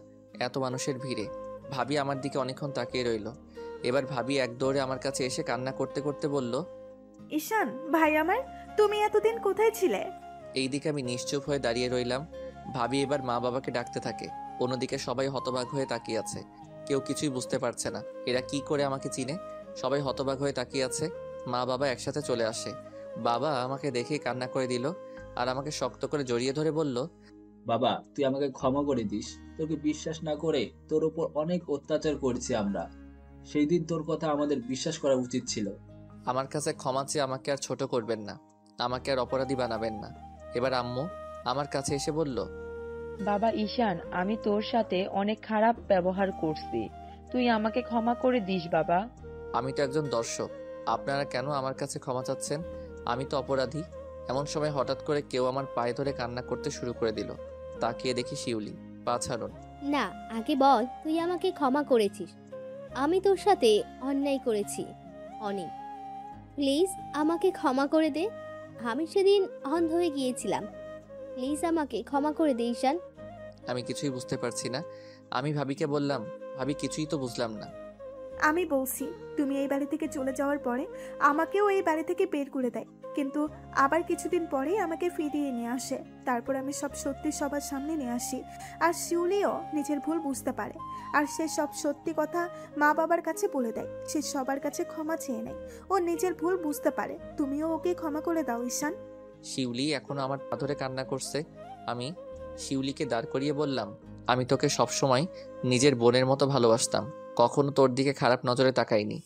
A: এত মানুষের ভিড়ে। ভাবি আমার দিকে অনেকক্ষণ তাকিয়ে রইল। এবার ভাবি এক দৌড়ে আমার কাছে এসে কান্না করতে করতে বলল,
D: ঈশান ভাই আমার, তুমি এতদিন কোথায় ছিলে?
A: এইদিকে আমি নিশ্চুপ হয়ে দাঁড়িয়ে রইলাম। ভাবি এবার মা বাবাকে ডাকতে থাকে। অন্যদিকে সবাই হতবাক হয়ে তাকিয়ে আছে। কেউ কিছুই বুঝতে পারছে না এরা কি করে আমাকে চিনে। সবাই হতবাক হয়ে তাকিয়ে আছে। মা বাবা একসাথে চলে আসে। বাবা আমাকে দেখে কান্না করে দিল আর আমাকে শক্ত করে জড়িয়ে ধরে বলল,
F: বাবা তুই আমাকে ক্ষমা করে দিস। তোকে বিশ্বাস না করে তোর উপর অনেক অত্যাচার করেছি আমরা। সেই দিন তোর কথা আমাদের বিশ্বাস করা উচিত ছিল।
A: আমার কাছে ক্ষমা চেয়ে আমাকে আর ছোট করবেন না, আমাকে আর অপরাধী বানাবেন না। এবার আম্মু আমার কাছে এসে বলল,
K: বাবা ঈশান, আমি তোর সাথে অনেক খারাপ ব্যবহার করছি, তুই আমাকে ক্ষমা করে দিস বাবা।
A: আমি তো একজন দর্শক, আপনারা কেন আমার কাছে ক্ষমা চাচ্ছেন? আমি তো অপরাধী। এমন সময় হঠাৎ করে কেউ আমার পায়ে ধরে কান্না করতে শুরু করে দিল। তাকিয়ে দেখি শিউলি। পা ছাড়ুন।
E: না, আগে বল তুই আমাকে ক্ষমা করেছিস। আমি তোর সাথে অন্যায় করেছি অনেক। প্লিজ আমাকে ক্ষমা করে দে। আমি সেদিন অন্ধ হয়ে গিয়েছিলাম। প্লিজ আমাকে ক্ষমা করে দে ঈশান।
A: আমি কিছুই বুঝতে পারছি না। আমি ভাবিকে বললাম, ভাবি কিছুই তো বুঝলাম না।
D: আমি বলছি, তুমি এই বাড়ি থেকে চলে যাওয়ার পরে আমাকেও এই বাড়ি থেকে বের করে দেয়, কিন্তু আবার কিছুদিন পরেই আমাকে ফিরিয়ে নিয়ে আসে। তারপর আমি সব সত্যি সবার সামনে নিয়ে আসি। আর শিউলিও নিজের ভুল বুঝতে পারে, আর সে সব সত্যি কথা মা বাবার কাছে বলে দেয়। সে সবার কাছে ক্ষমা চেয়ে নেয়। ও নিজের ভুল বুঝতে পারে। তুমিও ওকে ক্ষমা করে দাও ঈশান।
A: শিউলি এখনো আমার পা ধরে কান্না করছে। আমি শিউলিকে দাঁড় করিয়ে বললাম, আমি তোকে সবসময় নিজের বোনের মতো ভালোবাসতাম, কখনো তোর দিকে খারাপ নজরে তাকাইনি।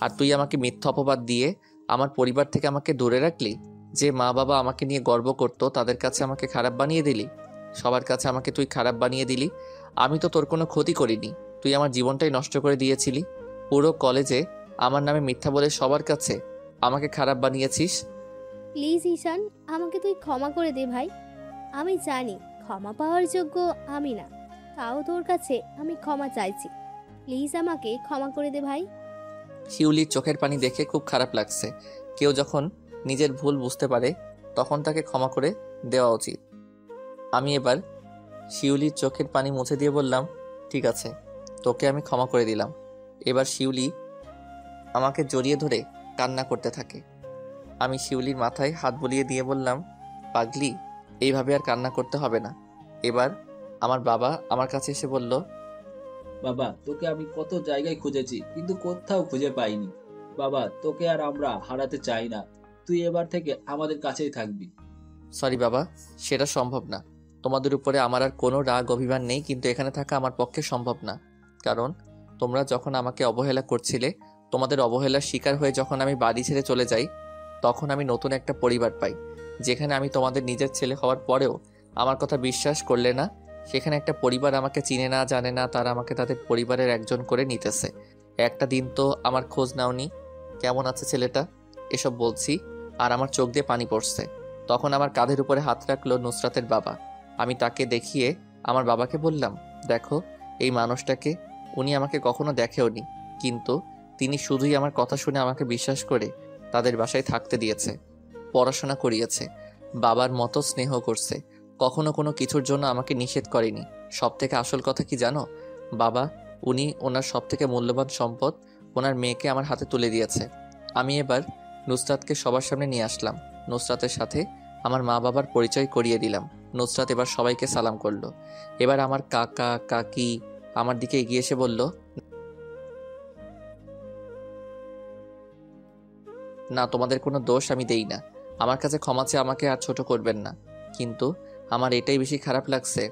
A: আর তুই আমাকে মিথ্যা অপবাদ দিয়ে আমার পরিবার থেকে আমাকে দূরে রাখলি। যে মা বাবা আমাকে নিয়ে গর্ব করতো তাদের কাছে আমাকে খারাপ বানিয়ে দিলি। সবার কাছে আমাকে তুই খারাপ বানিয়ে দিলি। আমি তো তোর কোনো ক্ষতি করিনি, তুই আমার জীবনটাই নষ্ট করে দিয়েছিলি। পুরো কলেজে আমার নামে মিথ্যা বলে সবার কাছে আমাকে খারাপ বানিয়েছিস।
E: প্লিজ ঈশান, আমাকে তুই ক্ষমা করে দে ভাই। আমি জানি ক্ষমা পাওয়ার যোগ্য আমি না, তাও তোর কাছে আমি ক্ষমা চাইছি। প্লিজ আমাকে ক্ষমা করে দে ভাই।
A: শিউলির চোখের পানি দেখে খুব খারাপ লাগছে। কেউ যখন নিজের ভুল বুঝতে পারে তখন তাকে ক্ষমা করে দেওয়া উচিত। আমি এবার শিউলির চোখের পানি মুছে দিয়ে বললাম, ঠিক আছে, তোকে আমি ক্ষমা করে দিলাম। এবার শিউলি আমাকে জড়িয়ে ধরে কান্না করতে থাকে। আমি শিউলির মাথায় হাত বুলিয়ে দিয়ে বললাম, পাগলি, এইভাবে আর কান্না করতে হবে না। এবার আমার বাবা আমার কাছে এসে বলল,
F: বাবা তোকে আমি কত জায়গায় খুঁজেছি কিন্তু কোথাও খুঁজে পাইনি। বাবা তোকে আর আমরা হারাতে চাই না, তুই এবার থেকে আমাদের কাছেই থাকবি।
A: সরি বাবা, সেটা সম্ভব না। তোমাদের উপরে আমার আর কোনো রাগ অভিমান নেই, কিন্তু এখানে থাকা আমার পক্ষে সম্ভব না। কারণ তোমরা যখন আমাকে অবহেলা করছিলে, তোমাদের অবহেলার শিকার হয়ে যখন আমি বাড়ি ছেড়ে চলে যাই, তখন আমি নতুন একটা পরিবার পাই, যেখানে আমি তোমাদের নিজের ছেলে হওয়ার পরেও আমার কথা বিশ্বাস করলে না। সেখানে একটা পরিবার আমাকে চিনে না, জানে না, তারা আমাকে তাদের পরিবারের একজন করে নিতেছে। একটা দিন তো আমার খোঁজ নাওনি, কেমন আছে ছেলেটা, এসব বলছি আর আমার চোখ দিয়ে পানি পড়ছে। তখন আমার কাঁধের উপরে হাত রাখলো নুসরাতের বাবা। আমি তাকে দেখিয়ে আমার বাবাকে বললাম, দেখো এই মানুষটাকে, উনি আমাকে কখনো দেখেওনি, কিন্তু তিনি শুধুই আমার কথা শুনে আমাকে বিশ্বাস করে তাদের বাসায় থাকতে দিয়েছে, পড়াশোনা করিয়েছে, বাবার মতো স্নেহ করছে, কখনো কোনো কিছুর জন্য আমাকে নিষেধ করেনি। সব থেকে আসল কথা কি জানো বাবা, উনি ওনার সব থেকে মূল্যবান সম্পদ ওনার মেয়েকে আমার হাতে তুলে দিয়েছে। আমি এবার নুসরাতকে সবার সামনে নিয়ে আসলাম। নুসরাতের সাথে আমার মা বাবার পরিচয় করিয়ে দিলাম। নুসরাত এবার সবাইকে সালাম করলো। এবার আমার কাকা কাকি আমার দিকে এগিয়ে এসে বলল, না তোমাদের কোনো দোষ আমি দেই না, আমার কাছে ক্ষমা চেয়ে আমাকে আর ছোট করবেন না। কিন্তু আমার এটাই বেশি খারাপ লাগছে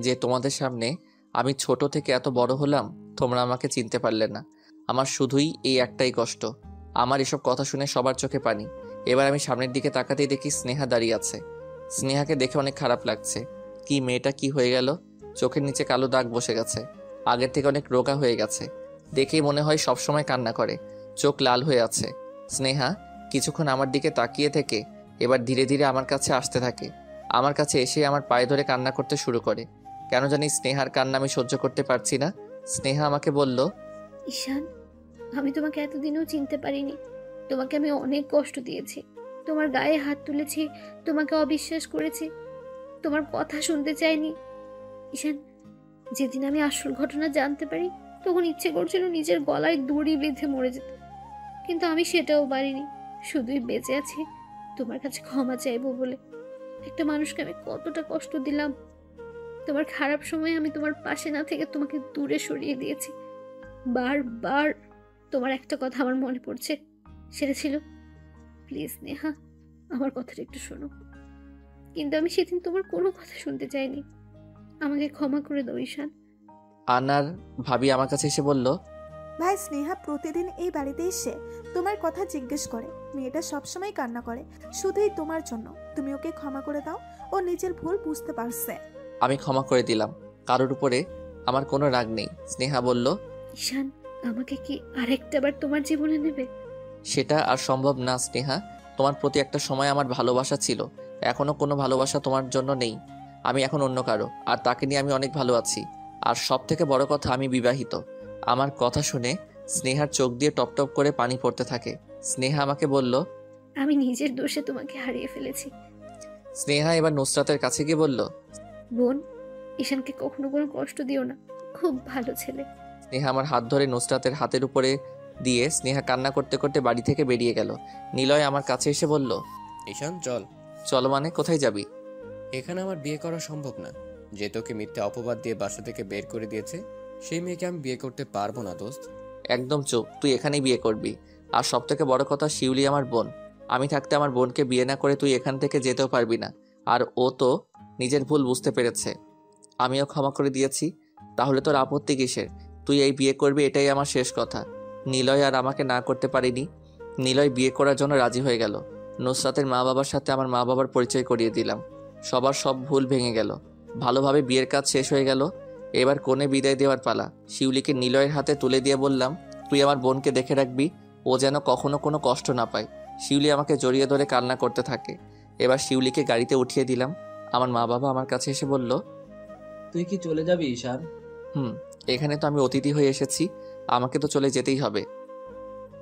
A: যে তোমাদের সামনে আমি ছোট থেকে এত বড় হলাম, তোমরা আমাকে চিনতে পারলে না। আমার শুধুই এই একটাই কষ্ট। আমার এসব কথা শুনে সবার চোখে পানি। এবার আমি সামনের দিকে তাকাতেই দেখি স্নেহা দাঁড়িয়ে আছে। স্নেহাকে দেখে অনেক খারাপ লাগছে। কি মেয়েটা কি হয়ে গেল, চোখের নিচে কালো দাগ বসে গেছে, আগের থেকে অনেক রোগা হয়ে গেছে। দেখেই মনে হয় সবসময় কান্না করে, চোখ লাল হয়ে আছে। স্নেহা কিছুক্ষণ আমার দিকে তাকিয়ে থেকে এবার ধীরে ধীরে আমার কাছে আসতে থাকে। আমার কাছে এসে আমার পায়ে ধরে কান্না করতে শুরু করে। কেন জানি স্নেহার কান্না আমি সহ্য করতে পারছি না। স্নেহা আমাকে বলল,
M: ঈশান, আমি তোমাকে এতদিনও চিনতে পারিনি। তোমাকে আমি অনেক কষ্ট দিয়েছি, তোমার গায়ে হাত তুলেছি, তোমাকে অবিশ্বাস করেছি, তোমার কথা শুনতে চাইনি। ঈশান, যেদিন আমি আসল ঘটনা জানতে পারি তখন ইচ্ছে করছিল নিজের গলায় দড়ি বেঁধে মরে যেতে, কিন্তু আমি সেটাও পারিনি। শুধুই বেঁচে আছি তোমার কাছে ক্ষমা চাইবো বলে। একটা মানুষকে আমি কতটা কষ্ট দিলাম। তোমার খারাপ সময়ে আমি তোমার পাশে না থেকে তোমাকে দূরে সরিয়ে দিয়েছি। বারবার তোমার একটা কথা আমার মনে পড়ছে, সেটা ছিল, প্লিজ নেহা, আমার কথাটা একটু শোনো। কিন্তু আমি সেদিন তোমার কোনো কথা শুনতে চাইনি। আমাকে ক্ষমা করে দাও ঈশান।
A: আনার ভাবি আমার কাছে এসে বলল,
D: ভাই, স্নেহা প্রতিদিন এই বাড়িতে এসে তোমার কথা জিজ্ঞেস করে। মেয়েটা সবসময় কান্না করে শুধুই তোমার জন্য। তুমি ওকে ক্ষমা করে দাও, ও নিজের ভুল বুঝতে পারছে।
A: আমি ক্ষমা করে দিলাম, কারোর উপরে আমার কোনো রাগ নেই। স্নেহা বলল,
M: ঈশান, আমাকে কি আরেকটাবার তোমার জীবনে নেবে?
A: সেটা আর সম্ভব না স্নেহা। তোমার প্রতি একটা সময় আমার ভালোবাসা ছিল, এখনো কোনো ভালোবাসা তোমার জন্য নেই। আমি এখন অন্য কারো, আর তাকে নিয়ে আমি অনেক ভালো আছি। আর সব থেকে বড় কথা, আমি বিবাহিত। আমার কথা শুনে স্নেহার চোখ দিয়ে টপ টপ করে পানি পড়তে থাকে। স্নেহা আমাকে বলল,
M: আমি নিজের দোষে তোমাকে হারিয়ে ফেলেছি।
A: স্নেহা এবার নুসরাতের কাছে গিয়ে বলল,
M: বোন, ঈশানকে কখনো কোনো কষ্ট দিও না, খুব ভালো ছেলে।
A: স্নেহা আমার হাত ধরে নুসরাতের হাতের উপরে দিয়ে স্নেহা কান্না করতে করতে বাড়ি থেকে বেরিয়ে গেল। নিলয় আমার কাছে এসে বলল,
B: ঈশান চল।
A: চলো মানে কোথায় যাবি?
B: এখানে আমার বিয়ে করা সম্ভব না। যে তোকে মিথ্যা অপবাদ দিয়ে বাসা থেকে বের করে দিয়েছে, সেই মেয়েকে আমি বিয়ে করতে পারবো না দোস্ত।
A: একদম চুপ, তুই এখানেই বিয়ে করবি। আর সব থেকে বড় কথা, শিউলি আমার বোন। আমি থাকতে আমার বোনকে বিয়ে না করে তুই এখান থেকে যেতেও পারবি না। আর ও তো নিজের ভুল বুঝতে পেরেছে, আমিও ক্ষমা করে দিয়েছি। তাহলে তোর আপত্তি কিসের? তুই এই বিয়ে করবি, এটাই আমার শেষ কথা। নিলয় আর আমাকে না করতে পারিনি। নিলয় বিয়ে করার জন্য রাজি হয়ে গেল। নুসরাতের মা বাবার সাথে আমার মা বাবার পরিচয় করিয়ে দিলাম। সবার সব ভুল ভেঙে গেল। ভালোভাবে বিয়ের কাজ শেষ হয়ে গেল। এবার কোণে বিদায় দেওয়ার পালা। শিউলিকে নিলয়ের হাতে তুলে দিয়ে বললাম, তুই আমার বোনকে দেখে রাখবি, ও যেন কখনো কোনো কষ্ট না পায়। শিউলি আমাকে জড়িয়ে ধরে কান্না করতে থাকে। এবার শিউলিকে গাড়িতে উঠিয়ে দিলাম। আমার মা বাবা আমার কাছে এসে বলল,
F: তুই কি চলে যাবি ঈশান?
A: এখানে তো আমি অতিথি হয়ে এসেছি, আমাকে তো চলে যেতেই হবে।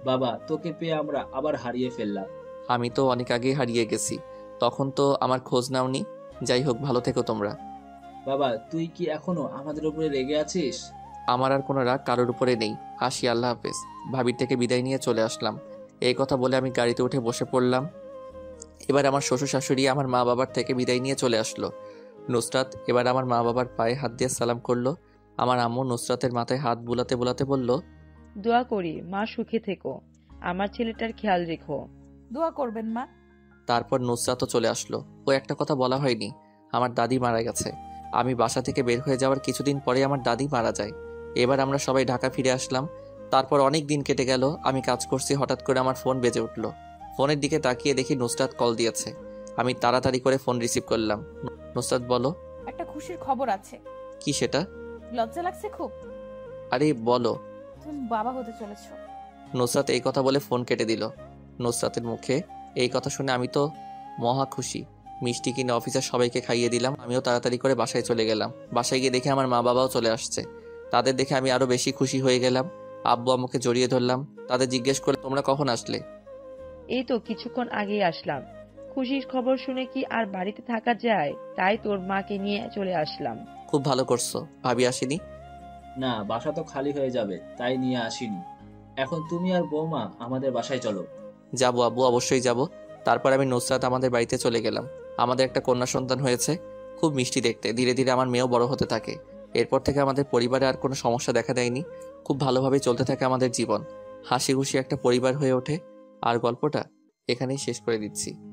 F: বাবা, তোকে পেয়ে আমরা আবার হারিয়ে ফেললাম।
A: আমি তো অনেক আগেই হারিয়ে গেছি, তখন তো আমার খোঁজ নাওনি। যাই হোক, ভালো থেকো তোমরা।
F: বাবা, তুই কি এখনো আমাদের উপরে রেগে আছিস?
A: আমার আর কোনো রাগ কারোর উপরে নেই। আসি, আল্লাহ হাফেজ। ভাবির থেকে বিদায় নিয়ে চলে আসলাম। এই কথা বলে আমি গাড়িতে উঠে বসে পড়লাম। এবার আমার শ্বশুর শাশুড়ি আমার মা বাবার থেকে বিদায় নিয়ে চলে আসলো। নুসরাত এবার আমার মা বাবার পায়ে হাত দিয়ে সালাম করলো। আমার আম্মু নুসরাতের মাথায় হাত বুলাতে বুলাতে বলল,
K: দোয়া করি মা সুখে থেকো, আমার ছেলেটার খেয়াল রেখো।
I: দোয়া করবেন মা।
A: তারপর নুসরাতও চলে আসলো। ও একটা কথা বলা হয়নি, আমার দাদি মারা গেছে। আমি বাসা থেকে বের হয়ে যাওয়ার কিছুদিন পরে আমার দাদি মারা যায়। এবার আমরা সবাই ঢাকা ফিরে আসলাম। তারপর অনেক দিন কেটে গেল। আমি কাজ করছি, হঠাৎ করে আমার ফোন বেজে উঠল। ফোনের দিকে তাকিয়ে দেখি নুসরাত কল দিয়েছে। আমি তাড়াতাড়ি করে ফোন রিসিভ করলাম। নুসরাত, বলো।
I: একটা খুশির খবর আছে।
A: কি সেটা?
I: লজ্জা লাগছে খুব?
A: আরে বলো।
I: তুমি বাবা হতে চলেছো।
A: নুসরাত এই কথা বলে ফোন কেটে দিল। নুসরাতের মুখে এই কথা শুনে আমি তো মহা খুশি। মিষ্টি কিনে অফিসের সবাইকে খাইয়ে দিলাম। আমিও তাড়াতাড়ি করে বাসায় চলে গেলাম। বাসায় গিয়ে দেখে আমার মা বাবাও চলে আসছে। তাদের দেখে আমি আরো বেশি খুশি হয়ে গেলাম। আব্বু আম্মুকে জড়িয়ে ধরলাম। তাদের জিজ্ঞেস করে, তোমরা কখন আসলে?
K: এই তো কিছুক্ষণ আগেই আসলাম। খুশির খবর শুনে কি আর বাড়িতে থাকা যায়? তাই তোর মাকে নিয়ে চলে আসলাম।
A: খুব ভালো করছো। ভাবি আসেনি?
F: না, বাসা তো খালি হয়ে যাবে, তাই নিয়ে আসিনি। এখন তুমি আর বৌমা আমাদের বাসায় চলো।
A: যাবো আব্বু, অবশ্যই যাব। তারপর আমি নুসরাত আমাদের বাড়িতে চলে গেলাম। আমাদের একটা কন্যা সন্তান হয়েছে, খুব মিষ্টি দেখতে। ধীরে ধীরে আমার মেয়েও বড় হতে থাকে। এরপর থেকে আমাদের পরিবারে আর কোনো সমস্যা দেখা দেয়নি। খুব ভালোভাবে চলতে থাকে আমাদের জীবন। হাসি খুশি একটা পরিবার হয়ে ওঠে। আর গল্পটা এখানেই শেষ করে দিচ্ছি।